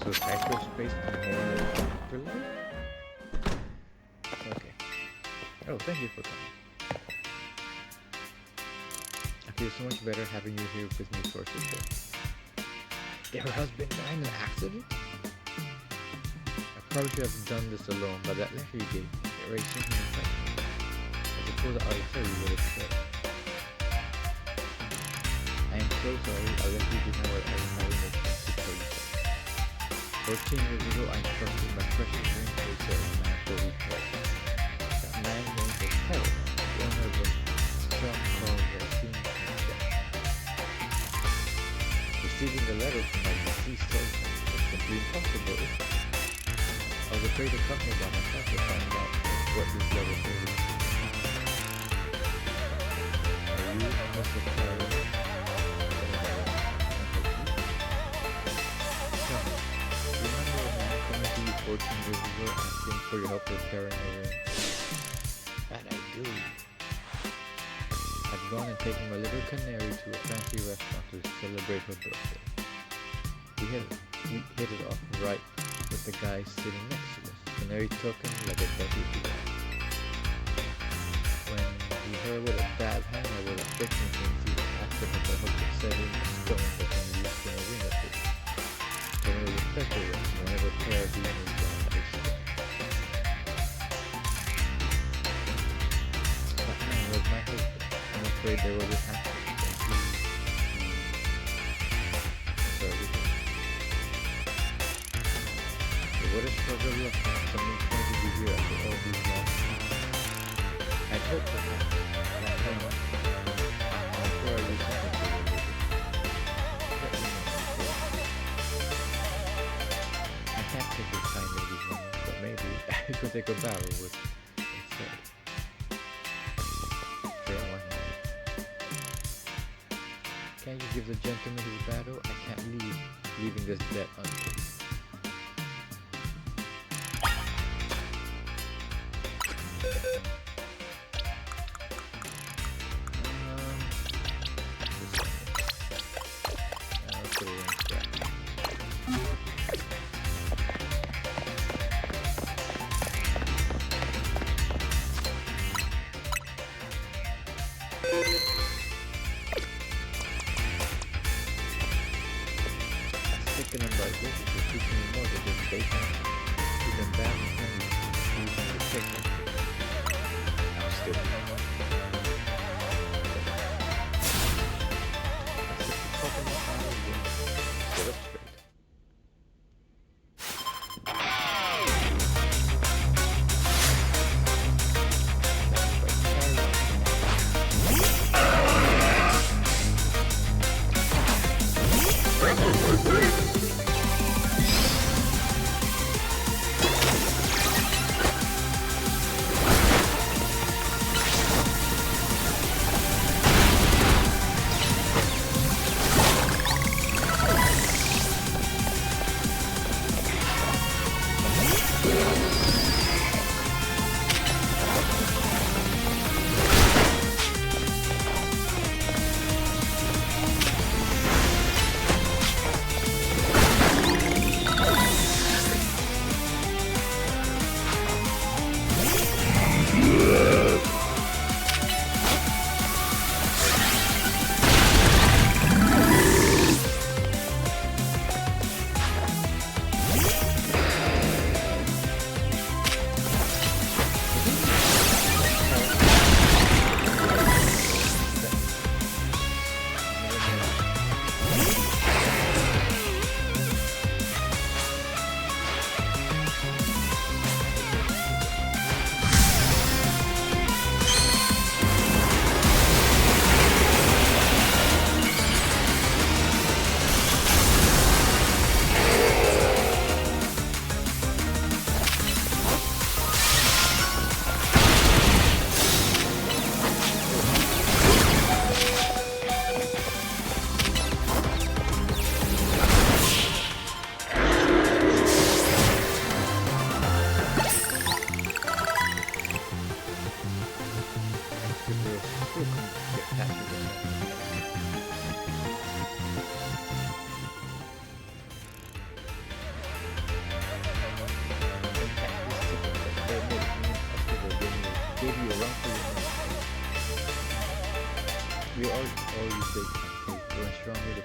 So hyperspace and more afterlife? Okay. Oh, thank you for coming. I feel so much better having you here with me for support. Your husband died in an accident? I probably should have done this alone, but that letter you gave me, it raised so many questions. I suppose I'll tell you what it said. I am so sorry, I'll let you know what I have in the chance to tell you so. 14 years ago, I entrusted my precious ring to a certain man for repair. That man named was Harold, the owner of a shop called Racine Construction. Receiving a letter from my deceased husband was simply impossible, isn't it? I was afraid to come here by myself to find out what this letter said. Are you Mr. Carter? Tell me, do you remember a man coming to you 14 years ago asking for your help repairing a ring? That I do. I've gone and taken my little canary to a fancy restaurant to celebrate her birthday. We hit it off right with the guy sitting next to us. Canary took him like a ducky to us. When we heard what a dab hand I was fixing things, he asked if I hooked a setting a stone that can be used in a ring or two. Told me it was a special ring, whenever pair of being was done at his stone. That man was my husband. I'm afraid there was an accident. What a struggle of luck, someone trying to be here after all these months. I'd hope for that. Not very much. I'm sure I'll do something for you. Let me know. I can't take your time in these moments, but maybe I could take a barrel with instead. Sure, why not? Can't you give the gentleman his battle? I can't leaving this debt unpaid. Second and by this is teaching me more than just bacon. You can ban the candy using the chicken. I'm still sit up straight.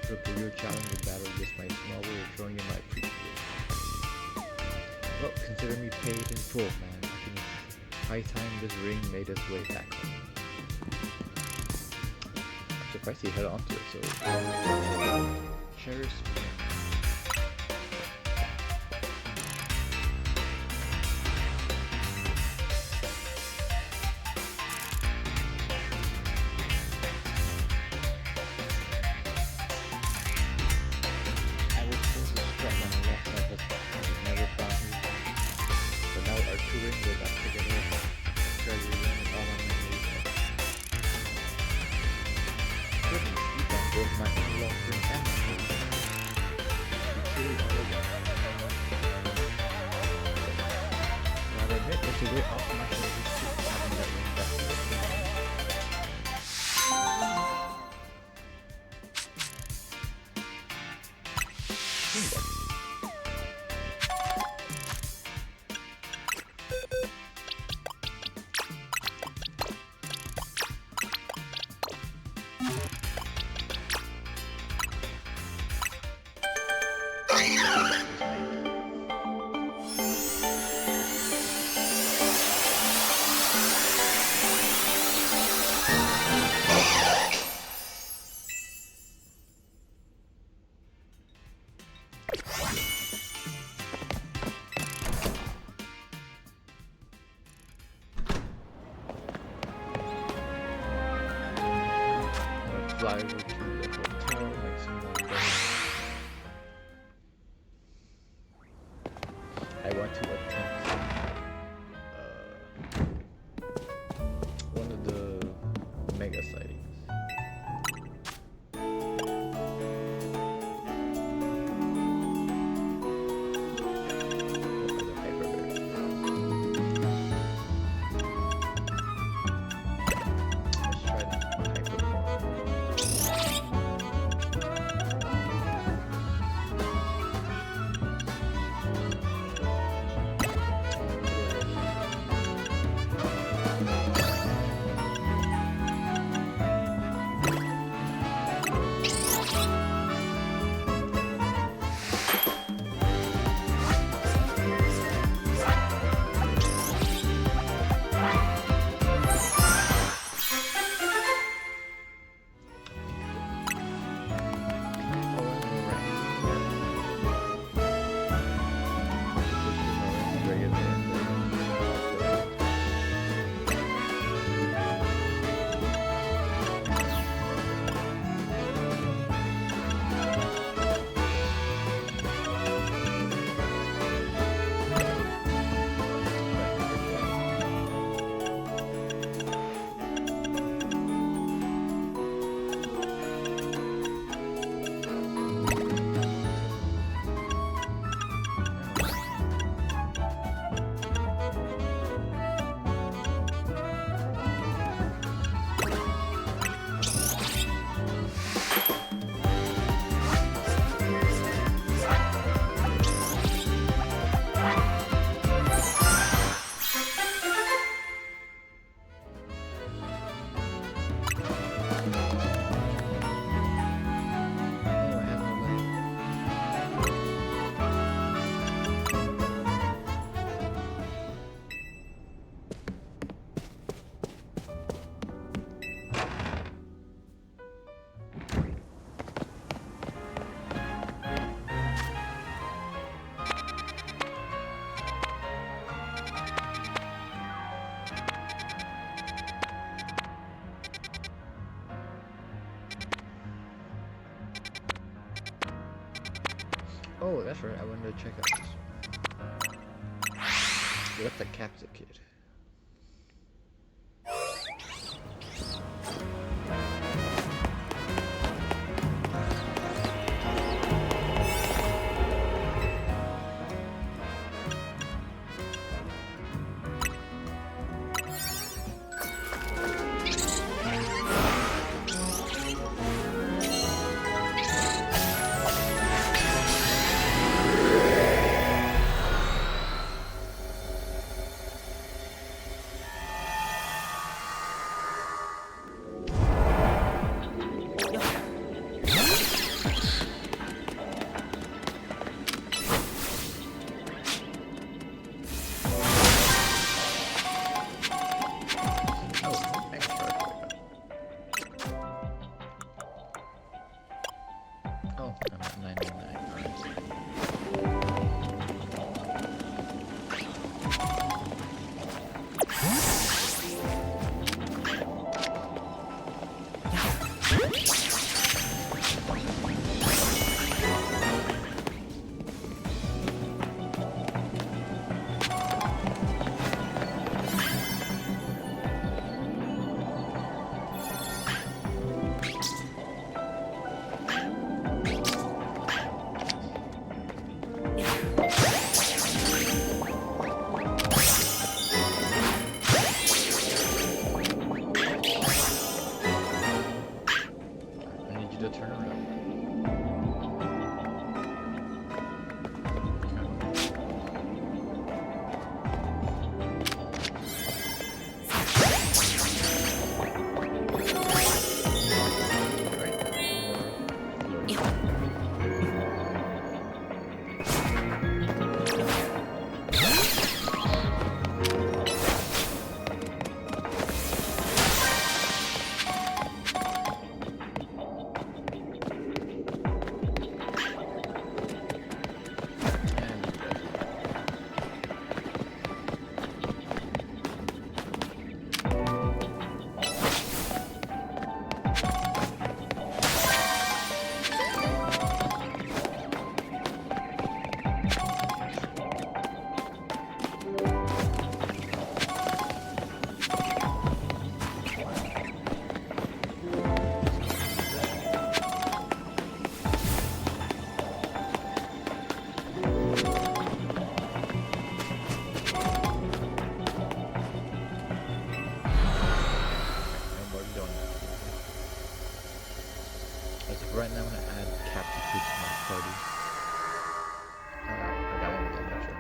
For a bigger challenge or battle against my small will throwing in my appreciation. Well, consider me paid in full, man. I think it's high time this ring made its way back home. I'm surprised he held onto it so cherished. Fly over to the hotel, make some more dinner. I want to attempt one of the mega sightings. Oh, that's right. I wanted to check out this. What the capsule kid? As of right now, I'm gonna add Captain Food to my party. I got one with the nature.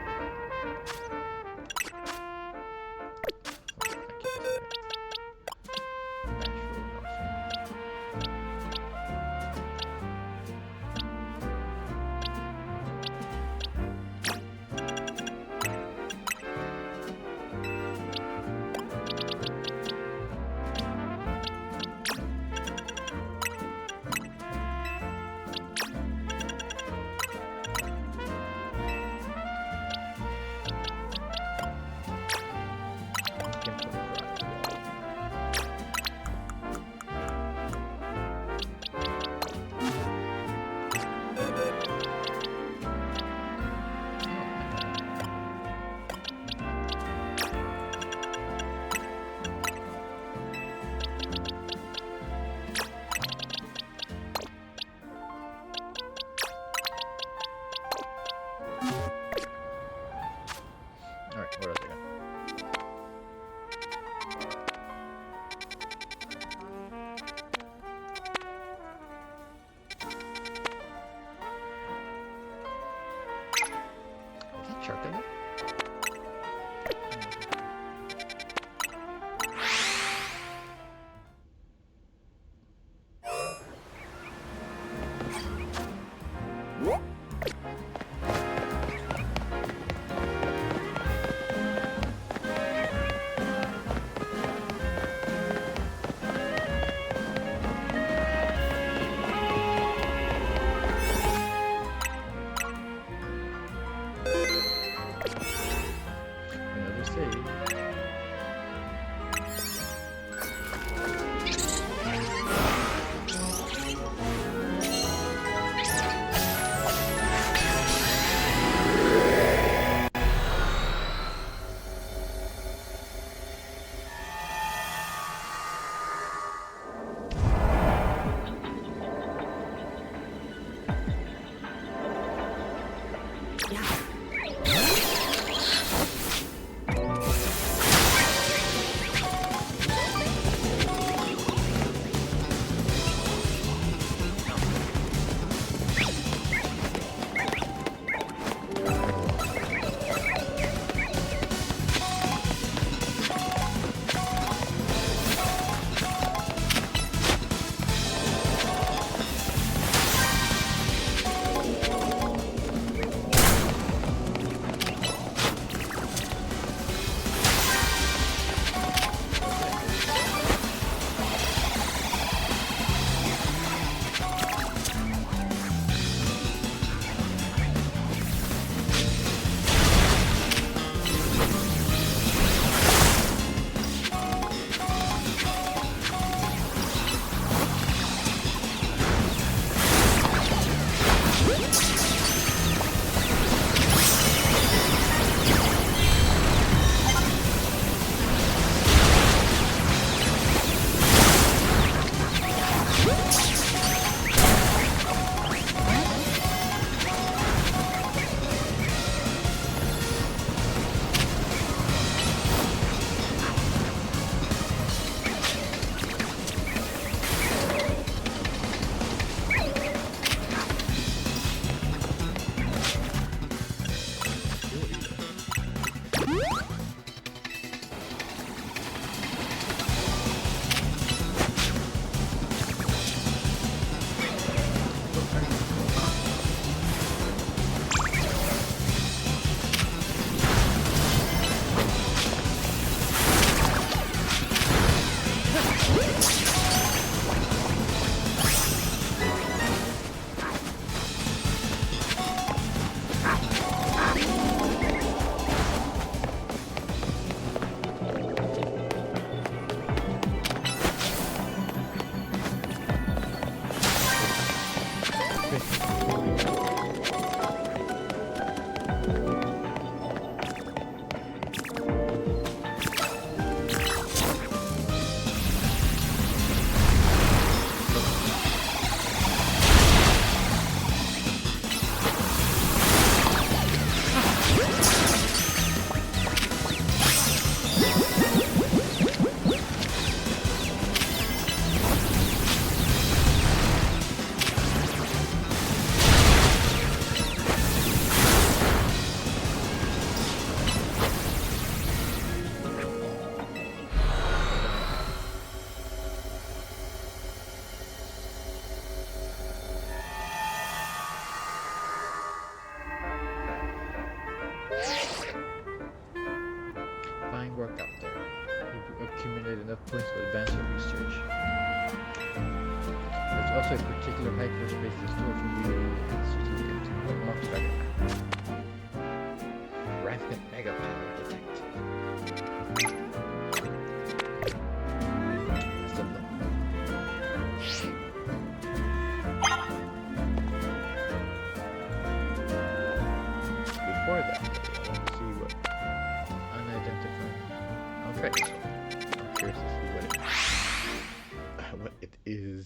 Alright, what else I got? Is that shark in there? Another save. Fine work out there. You've accumulated enough points to advance your research. There's also a particular hyperspace in store for you and certificate to unlock Dragon Rampant Mega Power Detect. That's a look. Before that, I want to see what unidentified. I'll try this one. I'm curious to see what it is.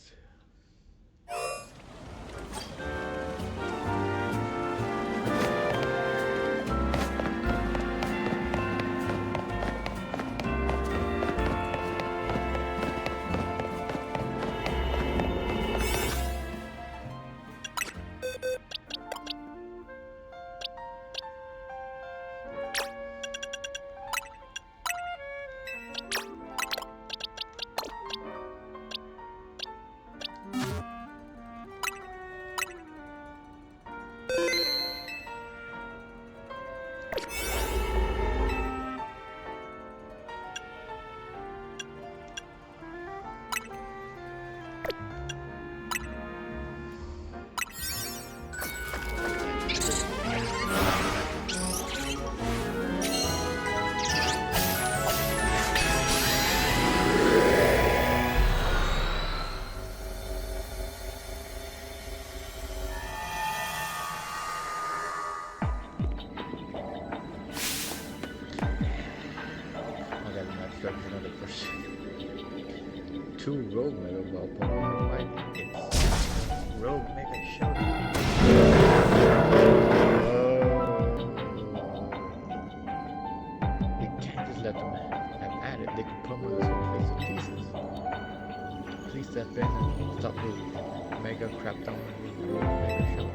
Another person. 2 Rogue Mega Ball Pokemon fight. It's Rogue Mega Showdown. We can't just let them have at it. They can pummel us in face of pieces. Please step in and stop the Mega Crapdown Rogue Mega Showdown.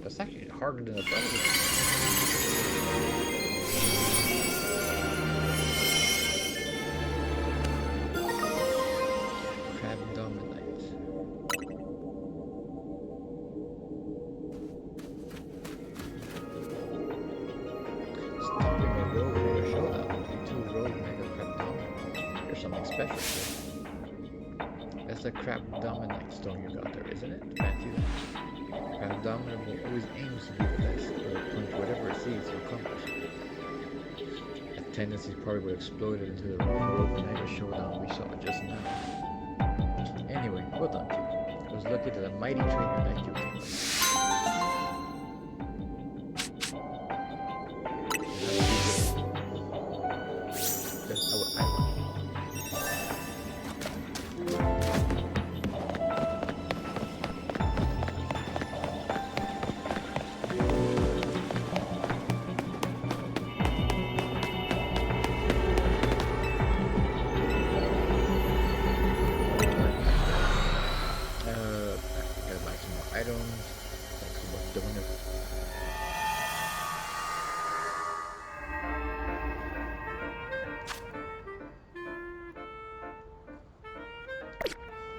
That's actually harder than I thought it would be. Crab Dominite. Stopping a rogue Mega Showdown with 2 rogue Mega Crab Dominite. There's something special here. That's the Crab Dominite stone you got there, isn't it? Fancy that. Crab Dominant will always aims to be the best, or punch whatever it sees to accomplish. That tendency probably would explode it into the rogue Mega Showdown we saw just now. Anyway, well done, kid. I was lucky that a mighty trainer like you came by. Gotta buy some more items. Thanks for what doing it.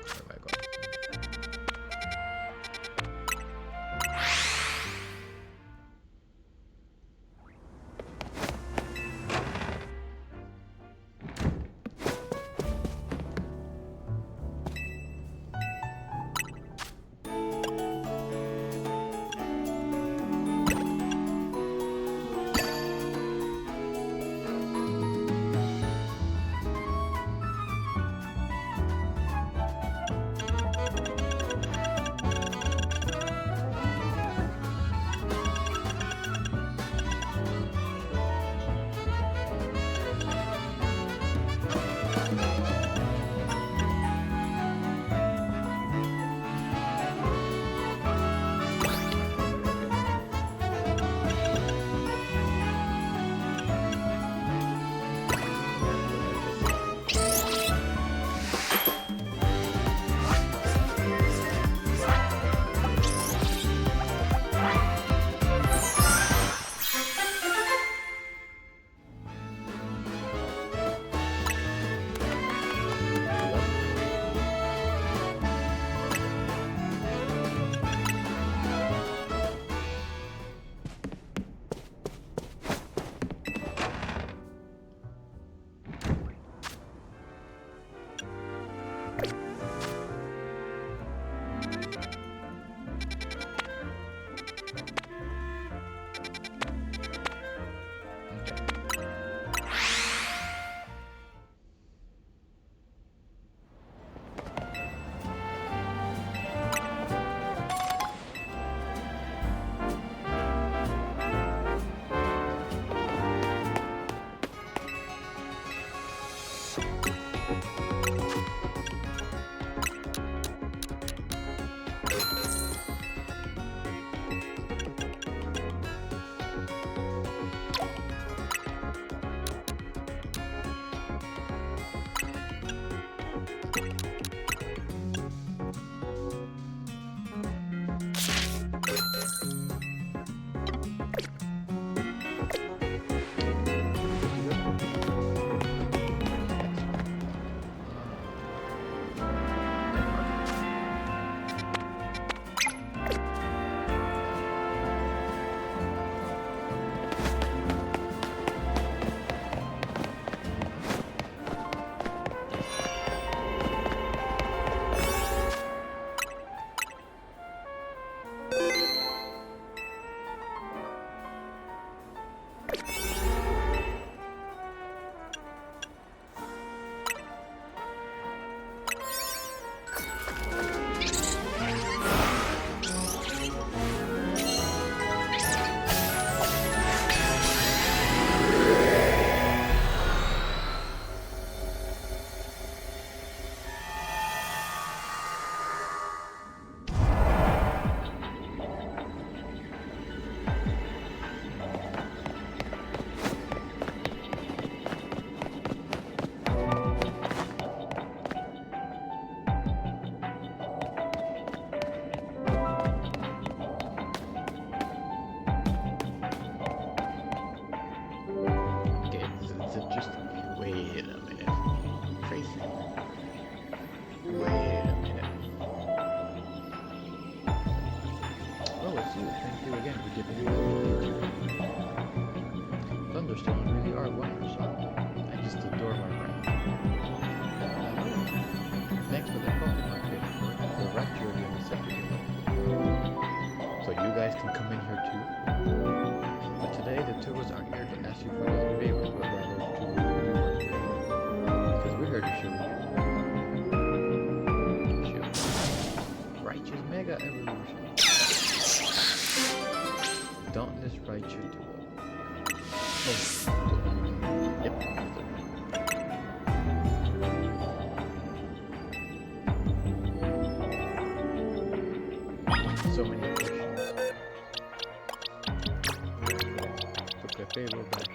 Where am I going? thank you again for giving me that. Thunderstorms really are wonderful. I just adore my friend. Thanks for the coffee, my favorite word. The rapture again is separate. So you guys can come in here too. But today the two of us aren't here to ask you for a favor, but rather to review your favor. Because we're here to show you. Righteous Mega Evolution. Dauntless Raichu Duo. Oh. Yep. So many questions. Took the favor back.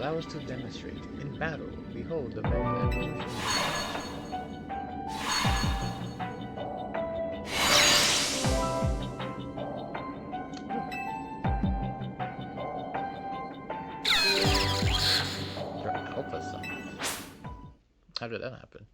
Allow us to demonstrate. In battle, behold the Mega Evolution. Your alpha summons. How did that happen?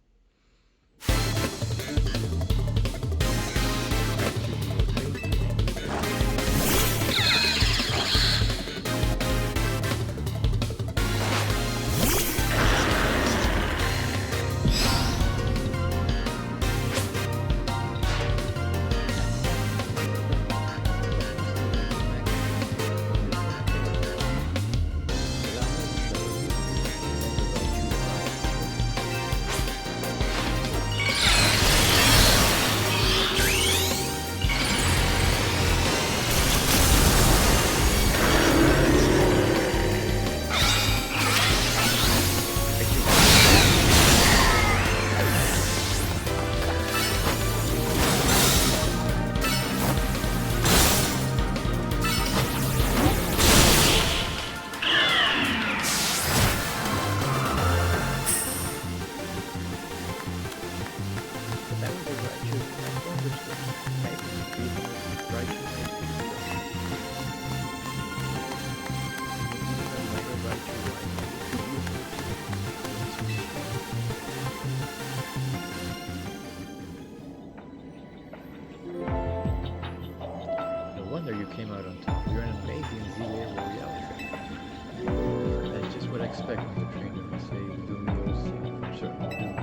You came out on top. You're an amazing ZA Royale trainer. That's just what I expect from the trainer who saves Lumio's from certain doom.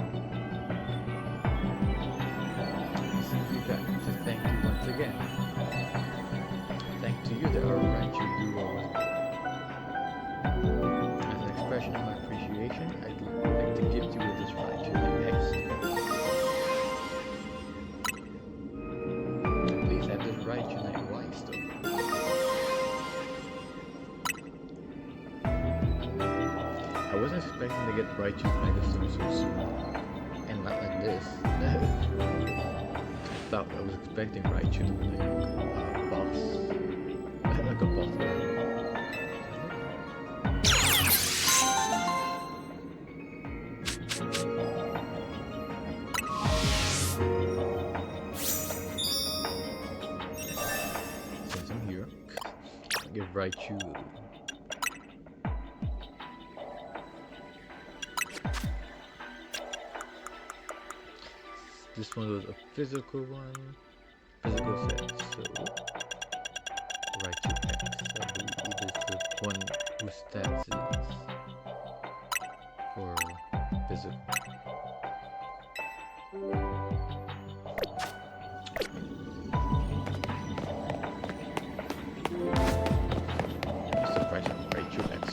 I simply got to thank you once again. Thanks to you that our Raichu duo was born. As an expression of my appreciation, I'd like to gift you with this Raichu next. Please have this Raichu Knight Wise though. I wasn't expecting to get Raichu Megastone so soon, and not like this. I thought I was expecting Raichu to be like a boss, like a boss battle. Since I'm here, I'll give Raichu. This one was a physical physical set, so Raichu X, I believe is the one whose stats is for physical. I'm surprised on Raichu X.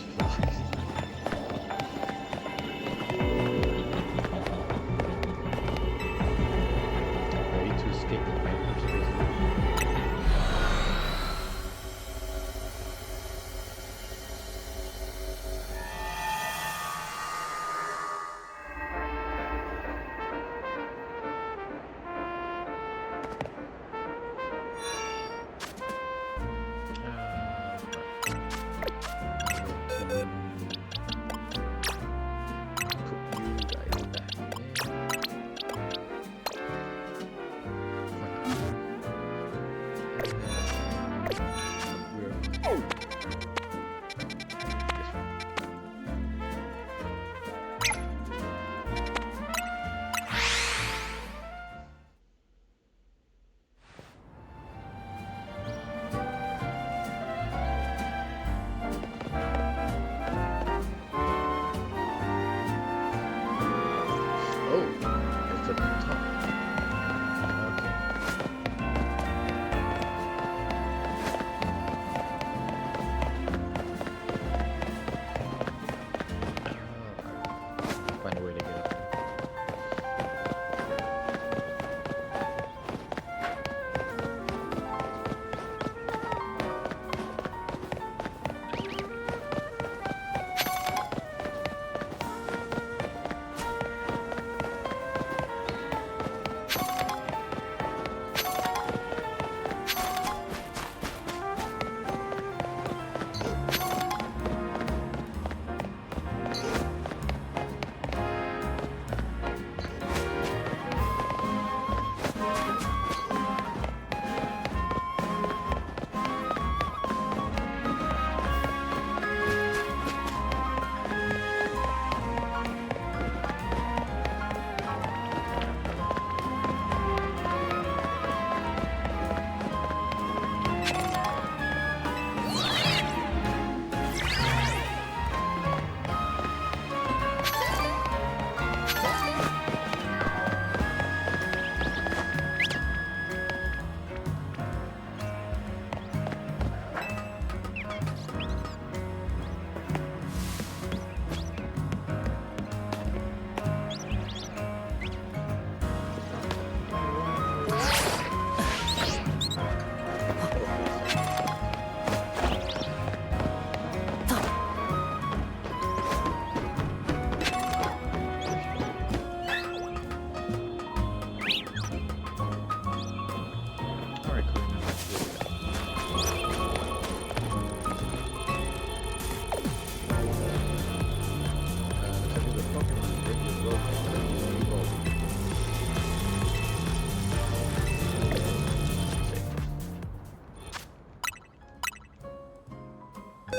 Hey,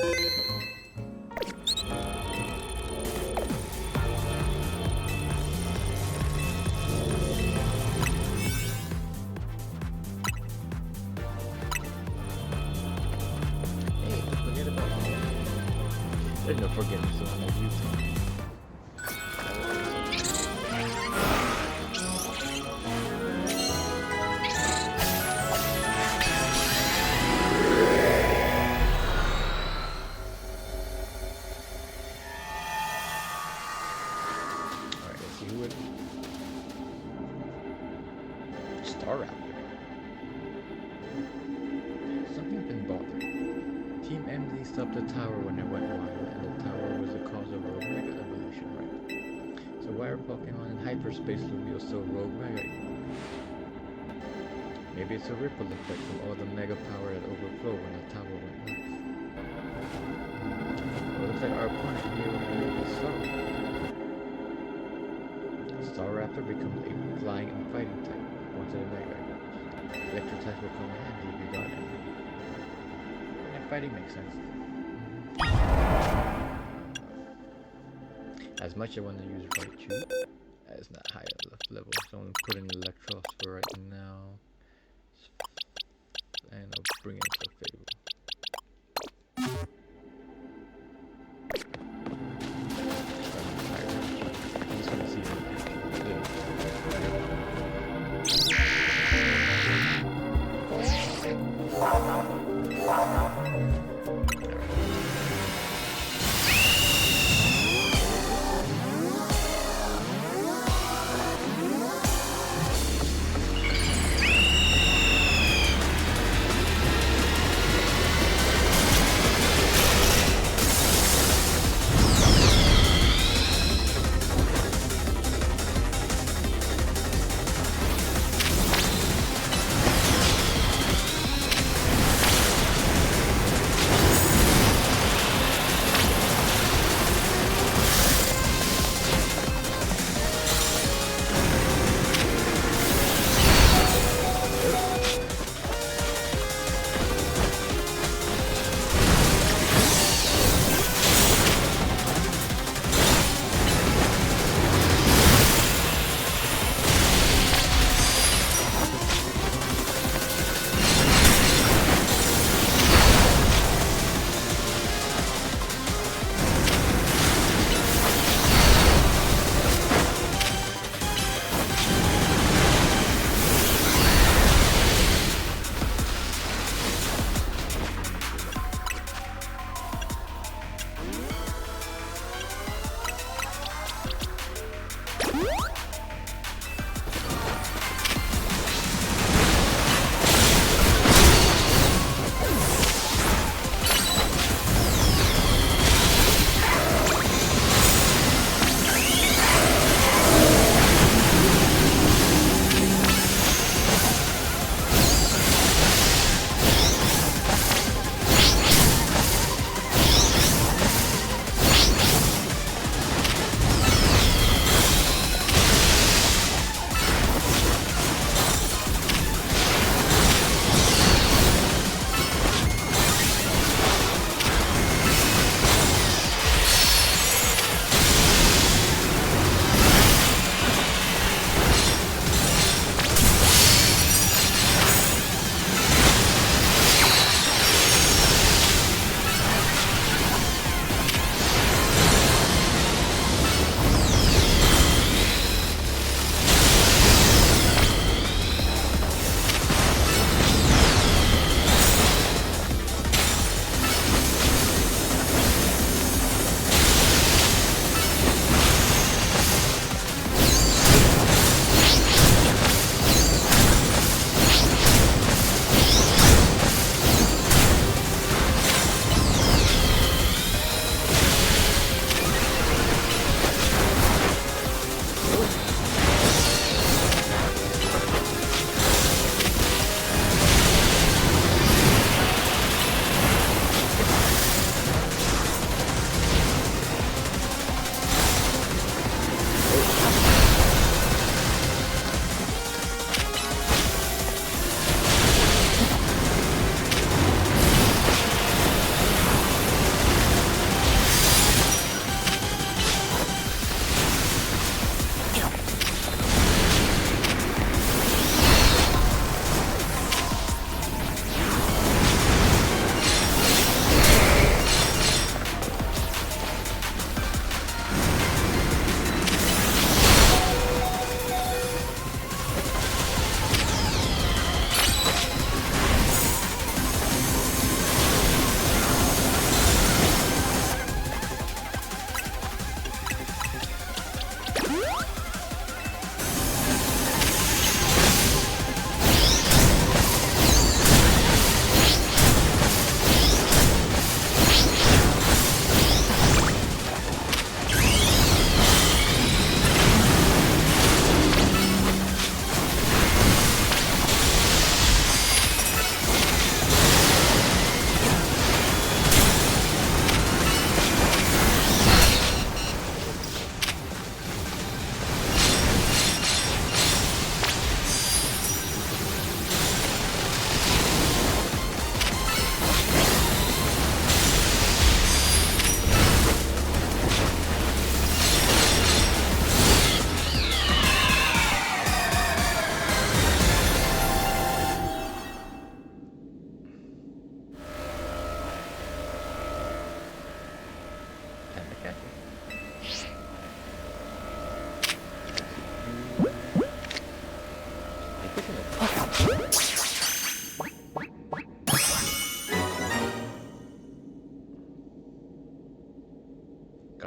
forget about me. There's no forgetting someone like you, Tom. Alright, let's see who it is. Star Raptor. Something's been bothering. Team MZ stopped the tower when it went wild, and the tower was the cause of Rogue Mega evolution, right? So why are Pokemon in hyperspace Lugia still Rogue Mega? Maybe it's a ripple effect from all the mega power that overflowed when the tower went nuts. Well, it looks like our opponent here will be really slow. Staraptor becomes a flying and fighting type once in a Mega. Electric types will come in handy if you got it. And fighting makes sense. As much as I want to use Raichu, it's not high enough level, so I'm going to put in Electros for right now. And I'll bring in Clefable. I'm just going to see what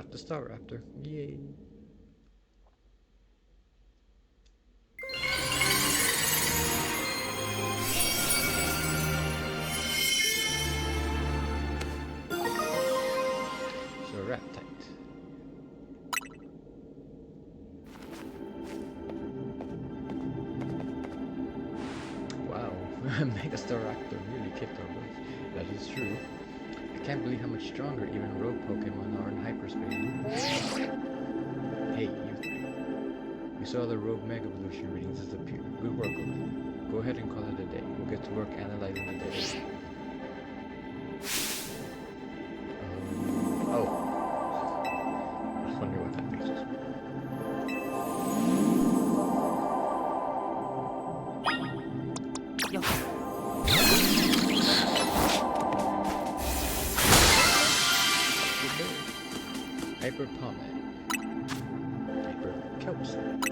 got the Staraptor. Yay. So Raptite. Wow, Mega Staraptor really kicked our butts. That is true. I can't believe how much stronger even rogue Pokemon are in hyperspace. Hey, you three. We saw the rogue Mega Evolution readings disappear. Good work, Owen. Go ahead and call it a day. We'll get to work analyzing the data. Oh. I was wondering what that face was. Yo. Hyper Pomade. Hyper Kelpside.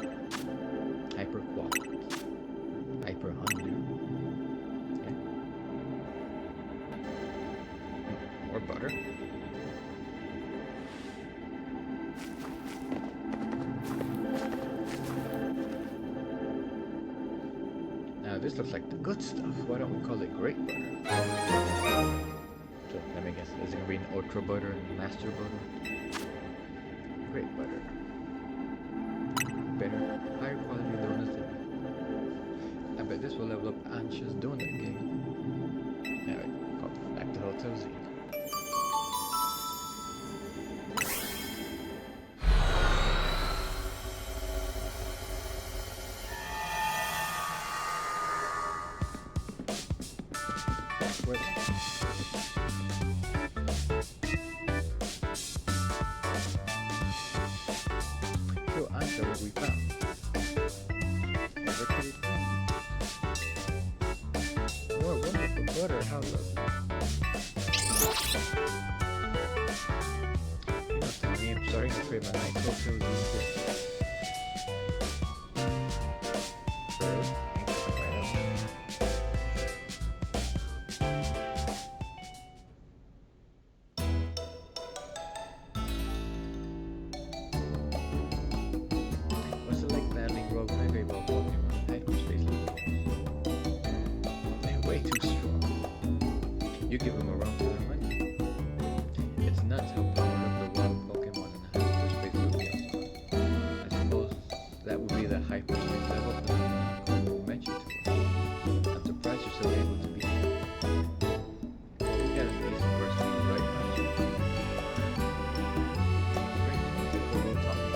Hyper Quadrant. Hyper Honeydew. Okay. More butter. Now this looks like the good stuff. Why don't we call it Great Butter? So let me guess. Is it gonna be an Ultra Butter and Master Butter? Great Butter. Better, higher quality donuts than I bet this will level up Ansha's donut game. Alright, go back to Hotel Z. Wait. Show Ansha what we found. More wonderful butter, how lovely. You know, tell me, I'm starting to crave my night Hotel Z biscuits. Really? What's it like battling rogue Mega Evolved Pokemon in hyperspace levels? They're way too strong. You give them a run for their money. It's nuts how powered up the wild Pokemon in hyperspace Lugia. I suppose that would be the hyperspace level of the mentioned to us. I'm surprised you're still able to beat them. You got an decent first team, right, Archie? Great. We'll talk about it.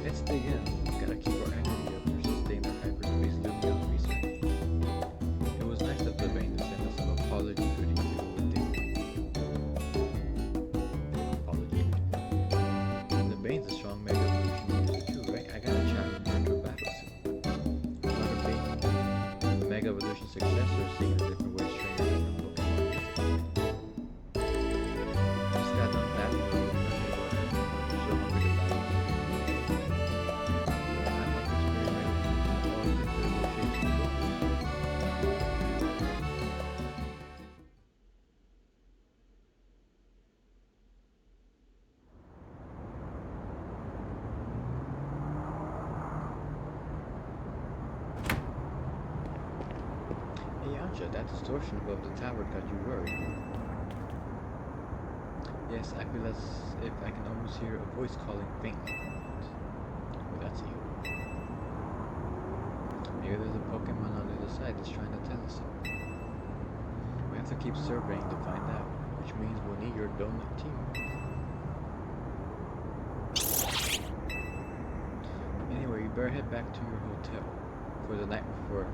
Let's dig in. Gotta keep our energy up to sustain our hyperspace Lumion research. It was nice of the Bane to send us some apology video with Dave. Apology video. The Bane's a strong Mega Evolution user too, right? I gotta challenge her to a battle soon. Not a Bane. Mega Evolution successor seeing a different way to train different Pokemon physically. Just got done battling the Rogue Mega Evolution. So hungry to battle. I'm not experiencing all the incredible shapes and forms. Hey Ansha, that distortion above the tower got you worried. Yes, I feel as if I can almost hear a voice calling faintly. Well, that's you. Maybe there's a Pokemon on the other side that's trying to tell us something. We have to keep surveying to find out, which means we'll need your donut team. Anyway, you better head back to your hotel for the night before.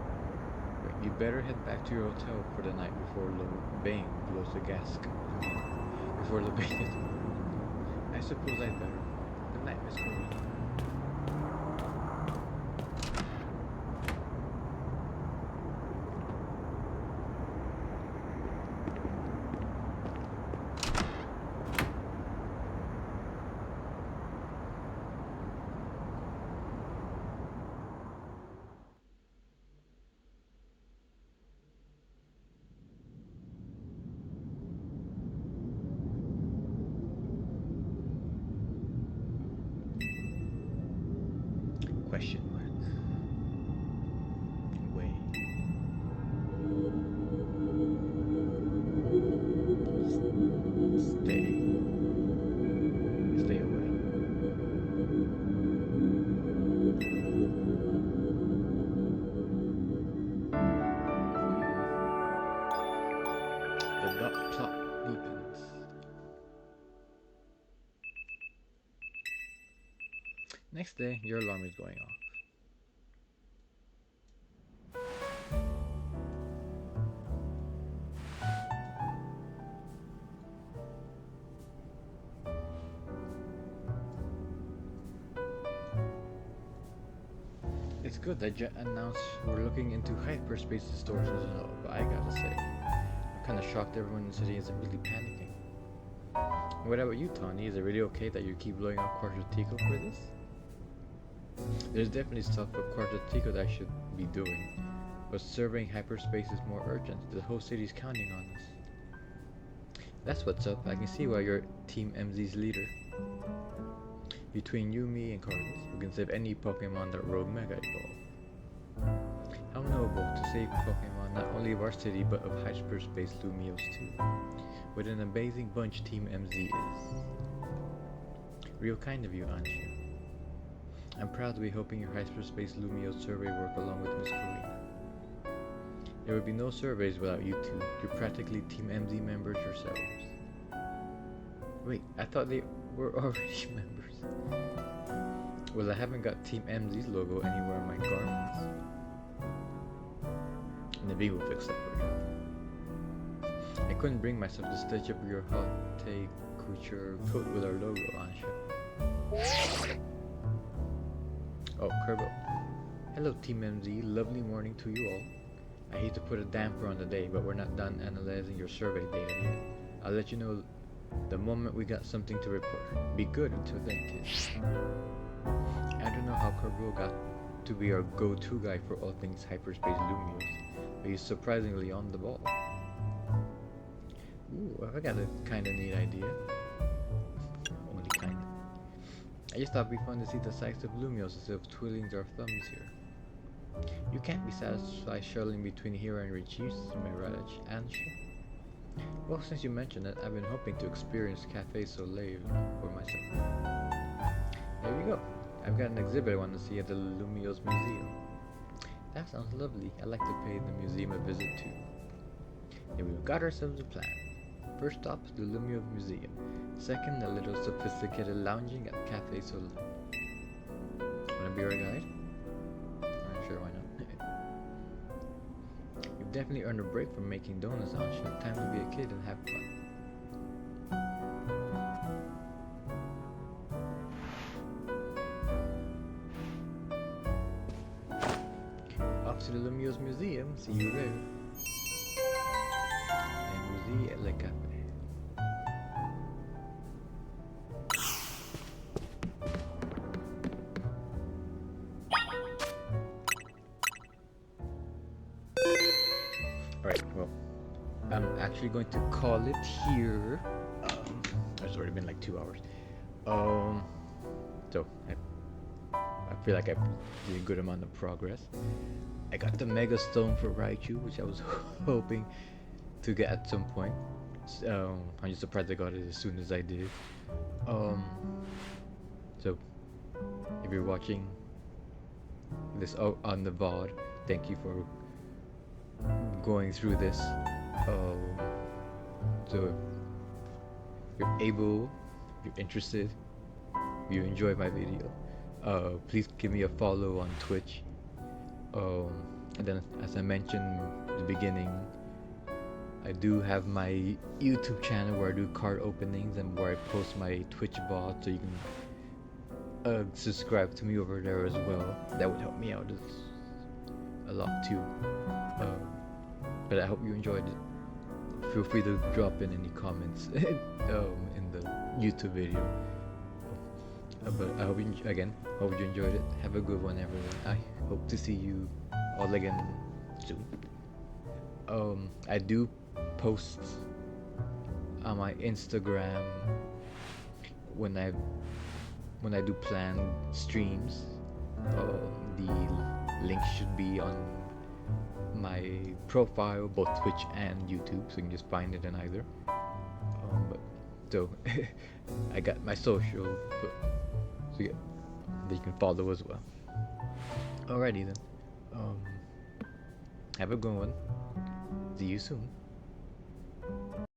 Wait, you better head back to your hotel for the night before Bane blows the gasket. Before the Bane is. I suppose I'd better. Good night, Miss Corina. Next day, your alarm is going off. It's good that Jet announced we're looking into hyperspace distortions and all, but I gotta say, I'm kinda shocked everyone in the city isn't really panicking. What about you, Tawny? Is it really okay that you keep blowing up Quartico for this? There's definitely stuff for Quartico that I should be doing, but surveying hyperspace is more urgent. The whole city's counting on us. That's what's up. I can see why you're Team MZ's leader. Between you, me, and Carlos, we can save any Pokemon that Rogue Mega Evolve. How noble to save Pokemon not only of our city but of hyperspace Lumiose too. What an amazing bunch Team MZ is. Real kind of you, Anshu. I'm proud to be helping your hyperspace Lumiose survey work along with Miss Karina. There would be no surveys without you two. You're practically Team MZ members yourselves. Wait, I thought they were already members. Well, I haven't got Team MZ's logo anywhere on my garments. Nabi will fix that for you. I couldn't bring myself to stitch up your Haute Couture coat with our logo, Ansha. Oh, Kerbo. Hello, Team MZ. Lovely morning to you all. I hate to put a damper on the day, but we're not done analyzing your survey data yet. I'll let you know the moment we got something to report. Be good until then, kids. I don't know how Kerbo got to be our go-to guy for all things hyperspace Lumiose, but he's surprisingly on the ball. Ooh, I got a kinda neat idea. Only kinda. I just thought it'd be fun to see the sights of Lumiose instead of twiddling our thumbs here. You can't be satisfied shuttling between here and Richis, Mirage, and well, since you mentioned it, I've been hoping to experience Cafe Soleil for myself. There you go. I've got an exhibit I want to see at the Lumiose Museum. That sounds lovely. I'd like to pay the museum a visit too. And we've got ourselves a plan. First stop, the Lumiose Museum. Second, a little sophisticated lounging at Cafe Soleil. Wanna be our guide? Sure, why not? You've definitely earned a break from making donuts, Ansha. Time to be a kid and have fun. Off to the Lumiose Museum. See you there. And Musie at Le Café. Alright, well, I'm actually going to call it here. It's already been like 2 hours. So I feel like I did a good amount of progress. I got the Mega Stone for Raichu, which I was hoping to get at some point. I'm just surprised I got it as soon as I did. So if you're watching this on the VOD, thank you for going through this. So if you're able, if you're interested, if you enjoy my video, please give me a follow on Twitch. And then, as I mentioned at the beginning, I do have my YouTube channel where I do card openings and where I post my Twitch VOD, so you can subscribe to me over there as well. That would help me out a lot too. But I hope you enjoyed it. Feel free to drop in any comments in the YouTube video. But I hope you hope you enjoyed it. Have a good one, everyone. I hope to see you all again soon. I do post on my Instagram when I do planned streams. The link should be on my profile, both Twitch and YouTube, so you can just find it in either. So I got my social, so yeah, that you can follow as well. Alrighty then. Have a good one. See you soon.